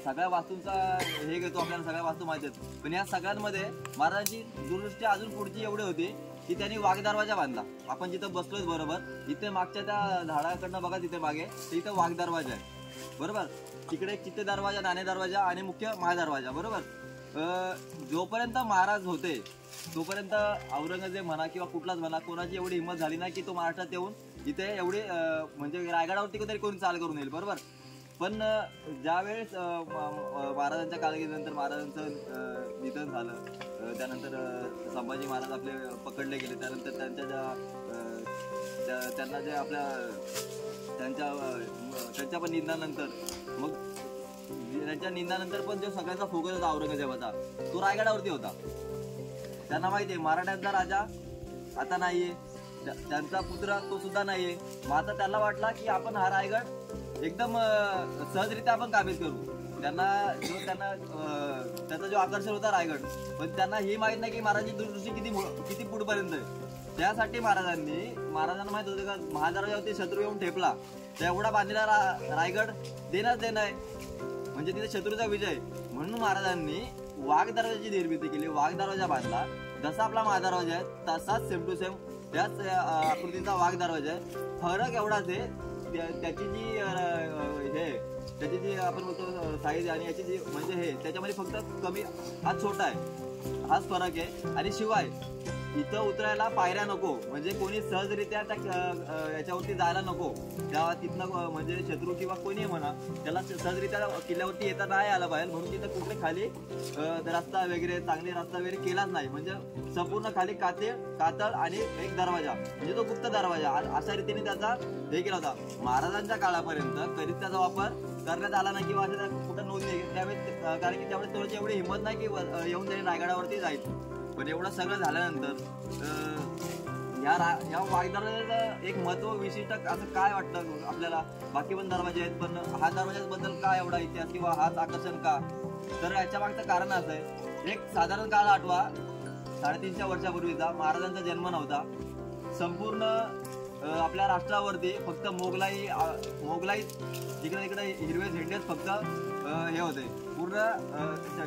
सगळ्या वास्तूंचा हे घेतो, आपल्याला सगळ्या वास्तू माहिती आहेत. पण या सगळ्यांमध्ये महाराजांची दूरदृष्टी अजून पुढची एवढी होती की त्यांनी वाघ दरवाजा बांधला. आपण जिथं बसलोय बरोबर, इथे मागच्या त्या झाडाकडनं बघा, तिथे मागे इथं वाघ दरवाजा आहे बरोबर. तिकडे चित्ते दरवाजा, नाणे दरवाजा आणि मुख्य महादरवाजा बरोबर. जोपर्यंत महाराज होते तोपर्यंत औरंगजेब म्हणा किंवा कुठलाच म्हणा कोणाची एवढी हिंमत झाली नाही की तो महाराष्ट्रात येऊन इथे एवढी म्हणजे रायगडावरती तरी कोणी चाल करून येईल बरोबर. पण ज्यावेळेस महाराजांच्या काळानंतर महाराजांचं निधन झालं, त्यानंतर संभाजी महाराज आपले पकडले गेले, त्यानंतर त्यांना जे आपल्या त्यांच्या पण निधनानंतर मग त्यांच्या निधनानंतर पण जो सगळ्यांचा फोकस होता औरंगजेबाचा तो रायगडावरती होता. त्यांना माहिती आहे मराठ्यांचा राजा आता नाहीये, त्यांचा पुत्र तो सुद्धा नाहीये. मग आता त्याला वाटला की आपण हा रायगड एकदम सहजरित्या आपण काबीज करू. त्याचा जो आकर्षण होता रायगड, पण त्यांना हे माहित नाही की महाराजांची दूरदृष्टी किती पुढपर्यंत आहे. त्यासाठी महाराजांना माहित होतं का महादरवाजावरती शत्रू येऊन ठेपला तर एवढा बांधलेला रायगड देणं आहे म्हणजे तिथे शत्रूचा विजय. म्हणून महाराजांनी वाघ दरवाजाची निर्मिती केली, वाघ दरवाजा बांधला. जसा आपला महादरवाजा आहे तसाच सेम टू सेम त्याच आकृतीचा वाघ दरवाजा आहे. फरक एवढाच आहे त्याची जी आपण बोलतो साईज आणि याची जी म्हणजे हे त्याच्यामध्ये फक्त कमी हा छोटा आहे, हाच फरक आहे. आणि शिवाय इथं उतरायला पायऱ्या नको, म्हणजे कोणी सहजरित्या याच्यावरती जायला नको. त्या तिथनं म्हणजे शत्रू किंवा कोणी म्हणा त्याला सहजरित्या किल्ल्यावरती येता नाही आला पाहिजे. म्हणून तिथं कुठले खाली रस्ता वगैरे चांगले रस्ता वगैरे केलाच नाही. म्हणजे संपूर्ण खाली कातळ आणि एक दरवाजा म्हणजे तो गुप्त दरवाजा अशा रीतीने त्याचा हे केला होता. महाराजांच्या काळापर्यंत कधीच त्याचा वापर करण्यात आला नाही किंवा कुठं नोंद नाही. त्यावेळेस कारण की त्यावेळेस थोडीशी एवढी हिंमत नाही की येऊन त्यांनी रायगडावरती जायचं. पण एवढं सगळं झाल्यानंतर या वाघदरवाजाचं एक महत्व विशिष्ट असं काय वाटतं आपल्याला? बाकी पण दरवाजे आहेत, पण हा दरवाजाबद्दल का एवढा इतिहास किंवा हाच आकर्षण का? तर याच्या मागचं कारण असं आहे, एक साधारण काळ आठवा 350 वर्षापूर्वीचा, महाराजांचा जन्म नव्हता. संपूर्ण आपल्या राष्ट्रावरती फक्त मोगलाई तिकडे तिकडे हिरवे झेंडेच फक्त हे होते. पूर्ण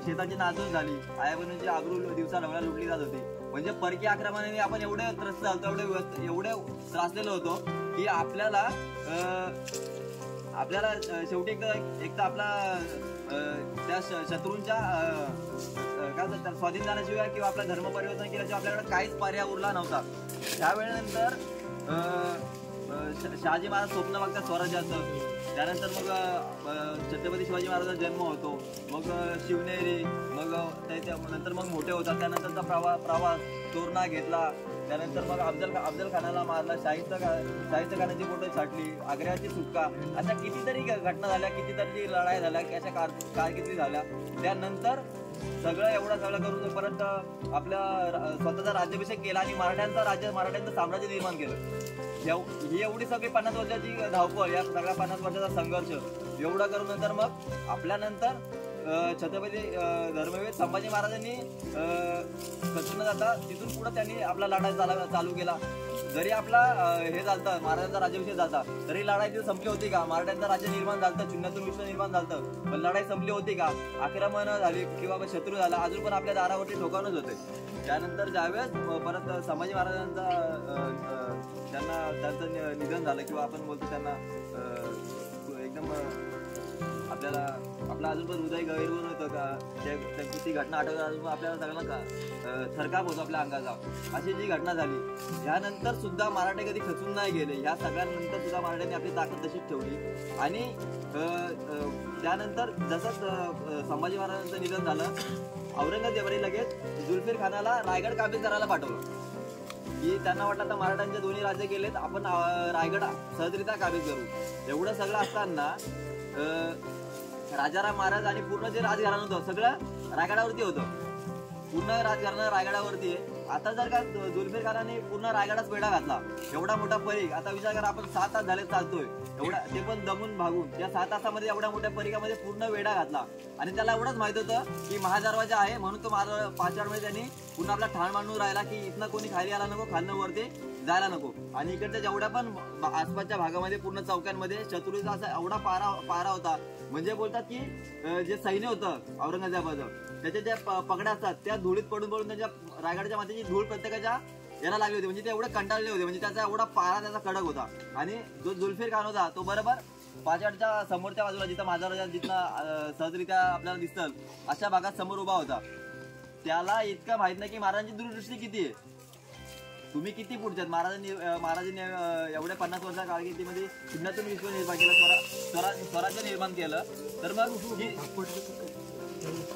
शेताची नासधूस झाली, आया बहिणींची आबरू दिवसा ढवळ्या लुटली जात होती. म्हणजे परकीय आक्रमणाने आपण एवढे त्रस्त झालो, एवढे त्रासलेलो होतो की आपल्याला शेवटी एक तर आपला त्या शत्रूंच्या काय म्हणतात स्वाधीन झाल्याशिवाय किंवा आपला धर्म परिवर्तन केल्याशिवाय आपल्याकडे काहीच पर्याय उरला नव्हता. त्यावेळेनंतर शहाजी महाराज स्वप्न बघतात स्वराज्याचं. त्यानंतर मग छत्रपती शिवाजी महाराजांचा जन्म होतो, मग शिवनेरी, मग नंतर मग मोठे होतात. त्यानंतरचा प्रवास तोरणा घेतला. त्यानंतर मग अफजल खानाला मारला, शाहिस्त खानाची बोटं छाटली, आग्र्याची सुटका, अशा कितीतरी घटना झाल्या, कितीतरी लढाई झाल्या, अशा कारकिर्दी झाल्या. त्यानंतर एवढं सगळं करून परत आपल्या स्वतःचा राज्याभिषेक केला आणि मराठ्यांचं साम्राज्य निर्माण केलं. ही एवढी सगळी 50 वर्षाची धावपळ, या सगळ्या 50 वर्षाचा संघर्ष एवढा करून नंतर मग आपल्यानंतर छत्रपती धर्मवीर संभाजी महाराजांनी खचून जाता तिथून पुढे त्यांनी आपला लढाई चालू केला. जरी आपला हे झालं महाराजांचा राज्याभिषेक झाला तरी लढाई तिथे संपली होती का? मराठ्यांचं राज्य निर्माण झालं, शून्यातून विश्व निर्माण झालं, पण लढाई संपली होती का? आक्रमण झाली किंवा शत्रू झाला, अजून पण आपल्या दारावरती ठोकावूनच होते. त्यानंतर ज्यावेळेस परत संभाजी महाराजांचा त्यांचं निधन झालं किंवा आपण बोलतो त्यांना एकदम आपला अजून पण हृदय गैरवून होतं का ती घटना आठवतात, अजून आपल्याला सगळ्यांना थरकाप होतो आपल्या अंगाचा. अशी जी घटना झाली, ह्यानंतर सुद्धा मराठे कधी खचून नाही गेले. ह्या सगळ्यांनंतर सुद्धा मराठ्यांनी आपली ताकद तशीच ठेवली. आणि त्यानंतर जसं संभाजी महाराजांचं निधन झालं, औरंगजेबाने लगेच जुल्फिर खानाला रायगड काबीज करायला पाठवलं की त्यांना वाटलं आता मराठ्यांचे दोन्ही राज्य गेलेत, आपण रायगड सहजरित्या काबीज करू. एवढं सगळं असताना राजाराम महाराज आणि पूर्ण जे राजघराणं होतं सगळं रायगडावरती होतं. पूर्ण राजघराणं रायगडावरती आहे. आता जर का जुल्फिर खानाने पूर्ण रायगडाच वेढा घातला, एवढा मोठा परीघ, आता विचार करा आपण 7 तास झाले चालतोय, एवढा ते पण दमून भागून त्या 7 तासामध्ये एवढ्या मोठ्या परिघामध्ये पूर्ण वेढा घातला. आणि त्याला एवढंच माहित होतं की महादरवाजा आहे म्हणून तो पाचाडमध्ये त्यांनी पुन्हा आपला ठाण मांडून राहिला की इथनं कोणी खाली आला नको, खालनं वरती जायला नको. आणि इकडच्या जेवढ्या पण आसपासच्या भागामध्ये पूर्ण चौक्यांमध्ये शत्रूचा असा एवढा पारा होता. म्हणजे बोलतात की जे सैन्य होतं औरंगजेबाचं, त्याच्या ज्या पगड्या असतात त्या धुळीत पडून त्यांच्या रायगडाच्या मातीची धूळ प्रत्येकाच्या याला लागली होती. म्हणजे ते एवढे कंटाळले होते, म्हणजे त्याचा एवढा पारा त्याचा कडक होता. आणि जो जुल्फिर खान होता तो बरोबर पाचाडच्या समोरच्या बाजूला जिथं महाराजा जिथं सहजरित्या आपल्याला दिसतं अशा भागात समोर उभा होता. त्याला इतकं माहित नाही की महाराजांची दूरदृष्टी किती आहे, तुम्ही किती पुढच्यात. महाराजांनी एवढ्या 50 वर्षा कारकिर्दीमध्ये शून्यातून विश्व निर्माण केलं, स्वराज्य निर्माण केलं. तर मग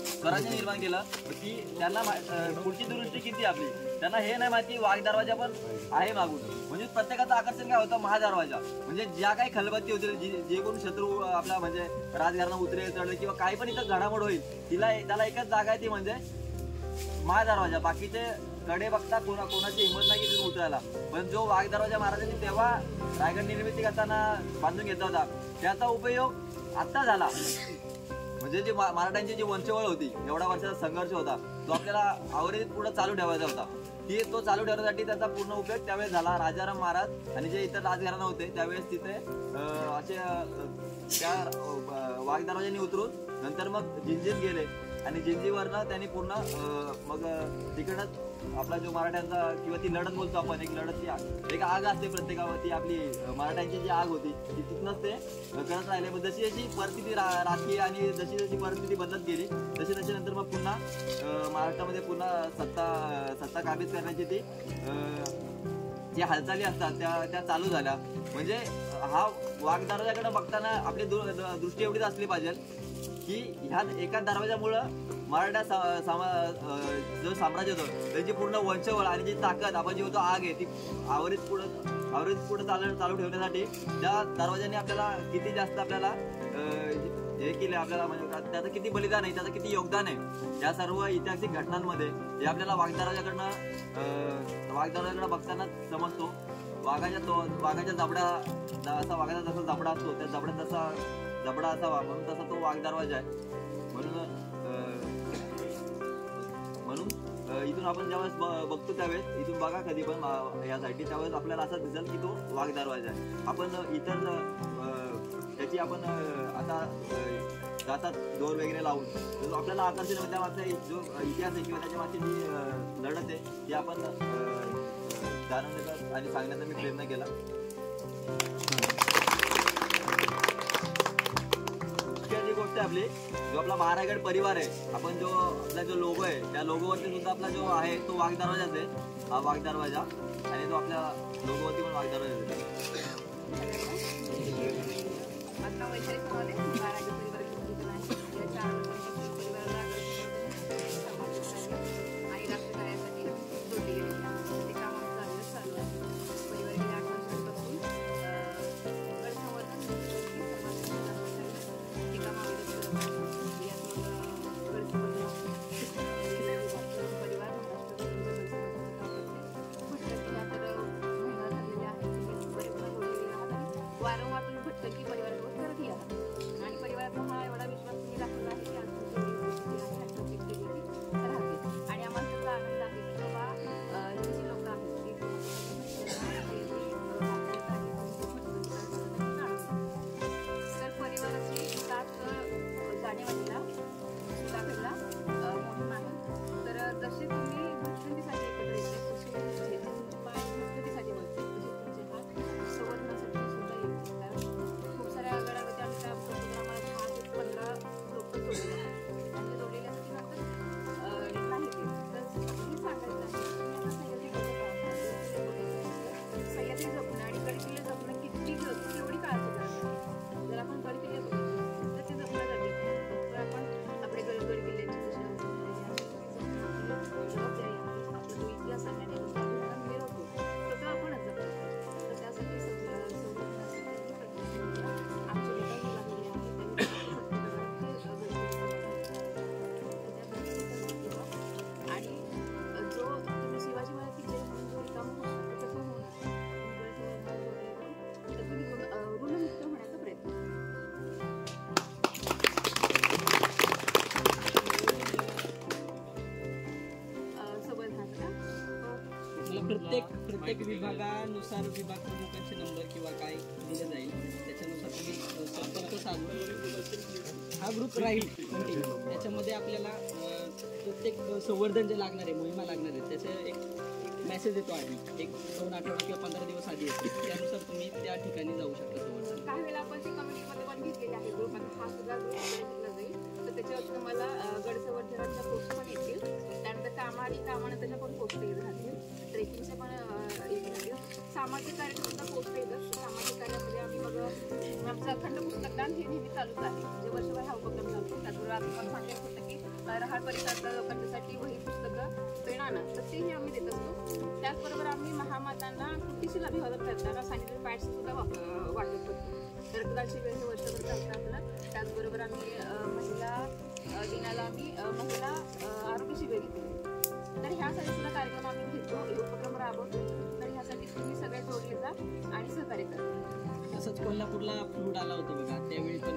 स्वराज्य निर्माण केलं की त्यांना पुढची दूरदृष्टी किती आपली, त्यांना हे नाही माहिती वाघ दरवाजा पण आहे मागून. म्हणजे प्रत्येकाचं आकर्षण काय होतं, महादरवाजा. म्हणजे ज्या काही खलबत्ती होतील, जे कोण शत्रू आपला म्हणजे राजघराणं उतरेल चढेल किंवा काही पण इथं घडामोड होईल, त्याला एकच जागा आहे ती म्हणजे महादरवाजा. बाकीचे कडे बघता कोणाची हिंमत नाही की उतरायला. पण जो वाघ दरवाजा महाराजांनी तेव्हा रायगड निर्मिती करताना बांधून घेतला होता, त्याचा उपयोग आता झाला. म्हणजे जे मराठ्यांची जी वंशवळ होती, एवढा वर्षाचा संघर्ष होता, तो आपल्याला आवरीत पुढे चालू ठेवायचा होता. तो चालू ठेवण्यासाठी त्याचा पूर्ण उपयोग त्यावेळेस झाला. राजाराम महाराज आणि जे इतर राजघराणं होते त्यावेळेस तिथे असे त्या वाघ दरवाजाने उतरून नंतर मग जिंजीत गेले. आणि जिंजीवरनं त्यांनी पूर्ण मग तिकडनंच आपला जो मराठ्यांचा किंवा ती लढत बोलतो आपण, एक लढत एक आग असते प्रत्येकावर, ती आपली मराठ्यांची जी आग होती ती तिथूनच ते करत राहिले. मग जशी जशी परिस्थिती राजकीय आणि जशी जशी परिस्थिती बदलत गेली तशी नंतर मग पुन्हा महाराष्ट्रामध्ये पुन्हा सत्ता काबीज करण्याची ती ज्या हालचाली असतात त्या चालू झाल्या. म्हणजे हा वाघ दरवाजाकडे बघताना आपली दृष्टी एवढीच असली पाहिजे की ह्या एका दरवाजामुळं मराठा जो साम्राज्य होतं त्याची पूर्ण वंशवळ आणि जी ताकद आपण जी होतो आग आहे ती आवरीत पुढे चालू ठेवण्यासाठी त्या दरवाजाने आपल्याला किती जास्त आपल्याला हे केले आपल्याला, म्हणजे त्याचं किती बलिदान आहे, त्याचं किती योगदान आहे या सर्व ऐतिहासिक घटनांमध्ये हे आपल्याला वाघदरवाजाकडनं बघताना समजतो. वाघाच्या जबडा असा वाघाचा जसा जबडा असतो त्या जबड्यात तसा जबडा असावा म्हणून तसा तो वाघदरवाजा आहे. म्हणून इथून आपण ज्यावेळेस बघतो त्यावेळेस इथून बघा कधी पण यासाठी त्यावेळेस आपल्याला असं दिसेल की तो वाघदरवाजा आहे. आपण इतर त्याची आपण आता जातात दोर वगैरे लावून तर आपल्याला आकर्षण होतं. त्यामागचा जो इतिहास आहे किंवा त्याच्या मागची जी लढत आहे ती आपण जाणवण्याचा आणि सांगण्याचा मी प्रयत्न केला. जी गोष्ट आहे आपली, जो आपला महारागड परिवार आहे, आपण जो आपला जो लोगो आहे त्या लोगोवरती सुद्धा आपला जो आहे तो वाघदरवाजाच आहे. हा वाघदरवाजा आणि तो आपल्या लोगोवरती पण वाघदरवाजा आहे. वारंवार तुम्ही भटकंती परिवारासोबत करत या आणि परिवाराचा हा एवढा विश्वास तुम्ही दाखवला आहे की आज तुमची राहते आणि आम्हाला त्याचा आनंद आहे की बाबा जी लोक आहेत तर परिवाराची 7 जानेवारीला सुधागडला मोहीम आहे. तर जसे तुम्ही भटकंतीसाठी एकत्र येते तसे भटकंतीसाठी बोलते तसे तुमचे हात संवर्धनासाठी सुद्धा येते. कारण खूप साऱ्या गडावरती आम्ही काम करतो आम्हाला 10 ते 15 लोक जोडलेले आहेत आणि ते जोडलेले असतात नाही तर मी सांगायचं आहे सह्याद्री जपणं आणि गडकिल्ले जपणं किती एवढी काळजी करतात. जर आपण गडकिल्ले बघितले तर ते जपलं जाते. तर आपण आपले गडकिल्ल्यांची जबाबदारी आपला जो इतिहास आहे आणि मिरवतो तो तर आपणच जपतो. तर त्यासाठी आमचे लेखक लागलेले आहेत आणि जो तुम्ही शिवाजी महाराज जय म्हणून जो रिकाम होणार त्याचं होणार तर तुम्ही ऋणमुक्त होण्याचा प्रयत्न प्रत्येक विभागानुसार विभाग प्रमुखांचे नंबर किंवा काय दिले जाईल त्याच्यानुसार तुम्ही संपर्क साधून हा ग्रुप राहील कंटिन्यू. त्याच्यामध्ये आपल्याला प्रत्येक संवर्धन जे लागणार आहे मोहिमा लागणार आहे त्याचे एक मेसेज येतो आधी 1-2 आठवडे किंवा 15 दिवस आधी येतो. त्यानुसार तुम्ही त्या ठिकाणी जाऊ शकता संवर्धन. काही वेळेला आपण ते कम्युनिटीमध्ये पण घेतलेले आहे ग्रुप आता हा सुद्धा ग्रुप दिला जाईल. तर त्याच्यावर तुम्हाला गड संवर्धनाच्या पोस्ट पण येतील. त्यानंतर कामानं त्याच्या पण पोस्ट येत राहतील. ट्रेकिंगच्या पण येत राहतील. सामाजिक कार्य सुद्धा पोस्ट येतात. सामाजिक कार्यामध्ये आम्ही मग आमचं अखंड पुस्तकदान हे नेहमी चालूच आहे. म्हणजे वर्षभर हा उपक्रम चालतो. त्याचबरोबर आम्ही पण सांगायचं होतं की रहाड परिसरातल्या लोकांच्यासाठी वही पुस्तकं पेन आणा तर तेही आम्ही देत असतो. त्याचबरोबर आम्ही महामातांना कृतीशील अभिवादन करताना सॅनिटरी पॅड्स सुद्धा वाटत होतो. रक्तदान शिबिर हे वर्षभर चालतं आपलं. त्याचबरोबर आम्ही महिला दिनाला आम्ही महिला आरोग्य शिबिर घेतले. तर ह्यासाठी सुद्धा कार्यक्रम आम्ही घेतो, हे उपक्रम राबवतो. तर ह्यासाठी तुम्ही सगळे जोडले जा आणि सहकार्य करा. तसंच कोल्हापूरला फ्लूड आला होता बघा त्यावेळी पण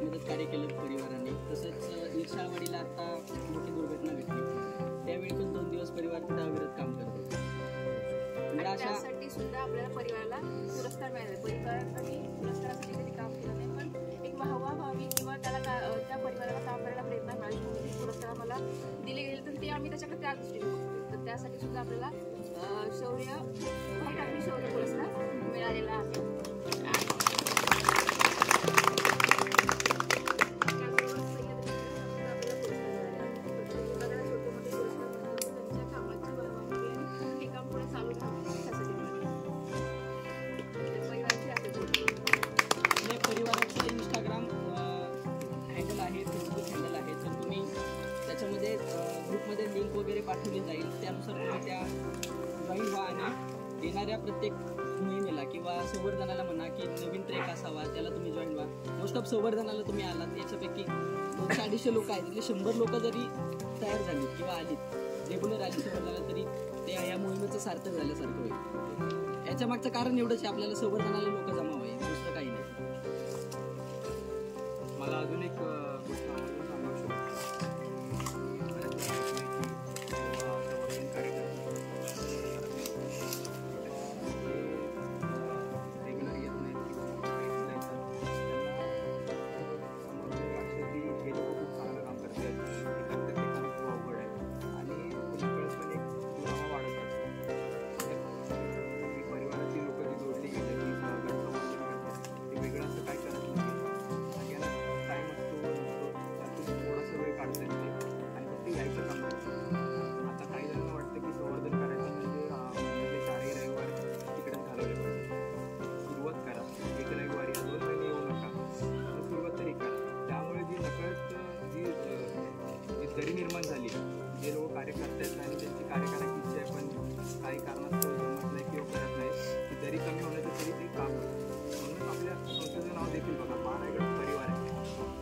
मदत कार्य केलं परिवाराने. तसंच निरशाळवाडीला आता मोठी दुर्घटना घडली त्यावेळी पण 2 दिवस परिवार तिथं अविरत काम करत होते. त्यासाठी सुद्धा आपल्याला परिवाराला पुरस्कार मिळाले. परिवाराने पुरस्कारासाठी कधी काम केलं नाही पण एक वाहवा व्हावी किंवा त्याला त्या परिवाराला काम करायला प्रेरणा मिळाली म्हणून ते पुरस्कार आम्हाला दिले गेले. तर ते आम्ही त्याच्याकडे त्या दृष्टीने बघतो. तर त्यासाठी सुद्धा आपल्याला व्हाईट आर्मी शौर्य पुरस्कार मिळालेला आहे. परिवाराचं इंस्टाग्राम हँडल आहे, फेसबुक हँडल आहे. तर तुम्ही त्याच्यामध्ये ग्रुपमध्ये लिंक वगैरे पाठवली जाईल त्यानुसार तुम्ही त्या जॉईन व्हा आणि येणाऱ्या प्रत्येक मोहिमेला किंवा संवर्धनाला म्हणा की नवीन ट्रेक असावा त्याला तुम्ही जॉईन व्हा. मोस्ट ऑफ संवर्धनाला तुम्ही आलात, याच्यापैकी 200-250 लोक आहेत, त्यातले 100 लोक जरी तयार झाली किंवा आलीत रेग्युलर आली संवर्धनाला तरी ते या मोहिमेचं सार्थक झाल्यासारखं होईल. याच्या मागचं कारण एवढंच आहे, आपल्याला संवर्धनाला लोक जमा व्हावे, दुसरं काही नाही. मला अजून एक गोष्ट आवडून सांगायची रेग्युलर येत नाहीत हे लोक खूप चांगलं काम करत आहेत, प्रत्येक ठिकाणी खूप अवघड आहे आणि नकळत पण एक दुरावा वाढत असतो. ही परिवाराची लोक जी जोडली गेली की ते वेगळं असं काय करत नाही. सगळ्यांना टाईम असतो त्यातून थोडासा वेळ काढता येते आणि फक्त यायचं काम करतं. आता काही जणांना वाटतं की संवर्धन करायचं म्हणजे 4 रविवार तिकडेच घालवले पाहिजे. सुरुवात करा, 1 रविवार या 2 महिने येऊ नका, सुरुवात तरी करा. त्यामुळे जी नकळत जी दरी निर्माण झाली, जे लोक कार्य करतात आणि त्यांची कार्य करायची इच्छा आहे पण काही कारणास्तव जमत नाही किंवा करत नाही, ती दरी कमी होण्याचं तरी ते काम करतं. म्हणून आपल्या संस्थेचं नाव देखील बघा, महारायगड परिवार आहे.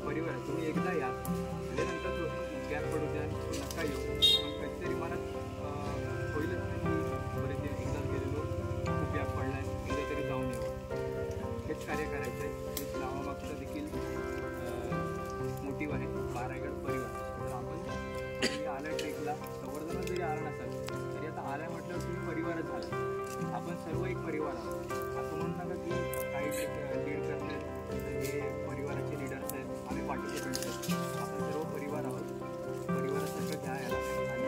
परिवार तुम्ही एकदा या, नंतर गॅप पडू द्या, नका येऊ, पण कधीतरी मनात होईलच नाही की बरेच एकदा गेलेलो खूप गॅप पडला आहे, एकदा तरी जाऊन येऊ. हेच कार्य करायचं आहे. नावामागचं देखील मोटिव्ह आहे महारायगड परिवार. तर आपण तुम्ही आल्या ट्रेकला संवर्धनात जरी आला नसाल तरी आता आल्या म्हटल्यावर तुम्ही परिवारच झाला. आपण सर्व एक परिवार आहोत. असं म्हणू नका की काही लीड करणार हे परिवाराचे लीडर्स आहेत, आम्ही पार्टिसिपेंट्स आहेत. आपण सर्व परिवार आहोत. परिवारासारखं घ्या याला आणि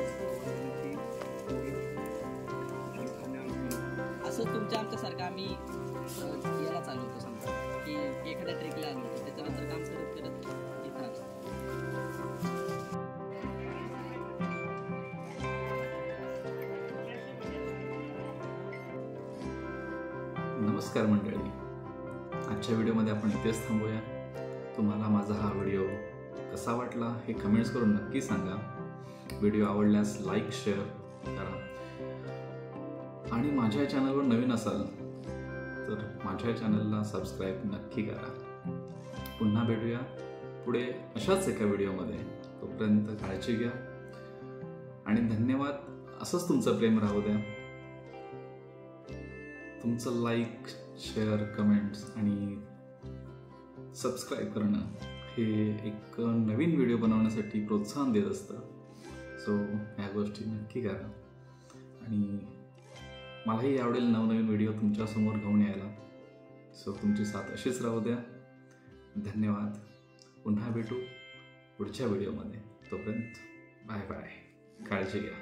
असं तुमच्या आमच्यासारखं आम्ही याला चालू होतो समजा की एखाद्या ट्रेकला आलो होतो, त्याच्यानंतर काम करत करत इथं असतो. नमस्कार मंडळी, आजच्या व्हिडिओमध्ये आपण इथेच थांबूया. तुम्हाला माझा हा व्हिडिओ कसा वाटला हे कमेंट्स करून नक्की सांगा. व्हिडिओ आवडल्यास लाईक शेअर करा आणि माझ्या चॅनलवर नवीन असाल तर माझ्या चॅनलला सबस्क्राईब नक्की करा. पुन्हा भेटूया पुढे अशाच एका व्हिडिओमध्ये. तोपर्यंत काळजी घ्या आणि धन्यवाद. असंच तुमचं प्रेम राहू द्या. तुमचं लाईक शेअर कमेंट्स आणि सबस्क्राईब करणं हे एक नवीन व्हिडिओ बनवण्यासाठी प्रोत्साहन देत असतं. सो ह्या गोष्टी नक्की करा आणि मलाही आवडेल नवनवीन व्हिडिओ तुमच्यासमोर घेऊन यायला. सो तुमची साथ अशीच राहू द्या. धन्यवाद. पुन्हा भेटू पुढच्या व्हिडिओमध्ये. तोपर्यंत बाय बाय. काळजी घ्या.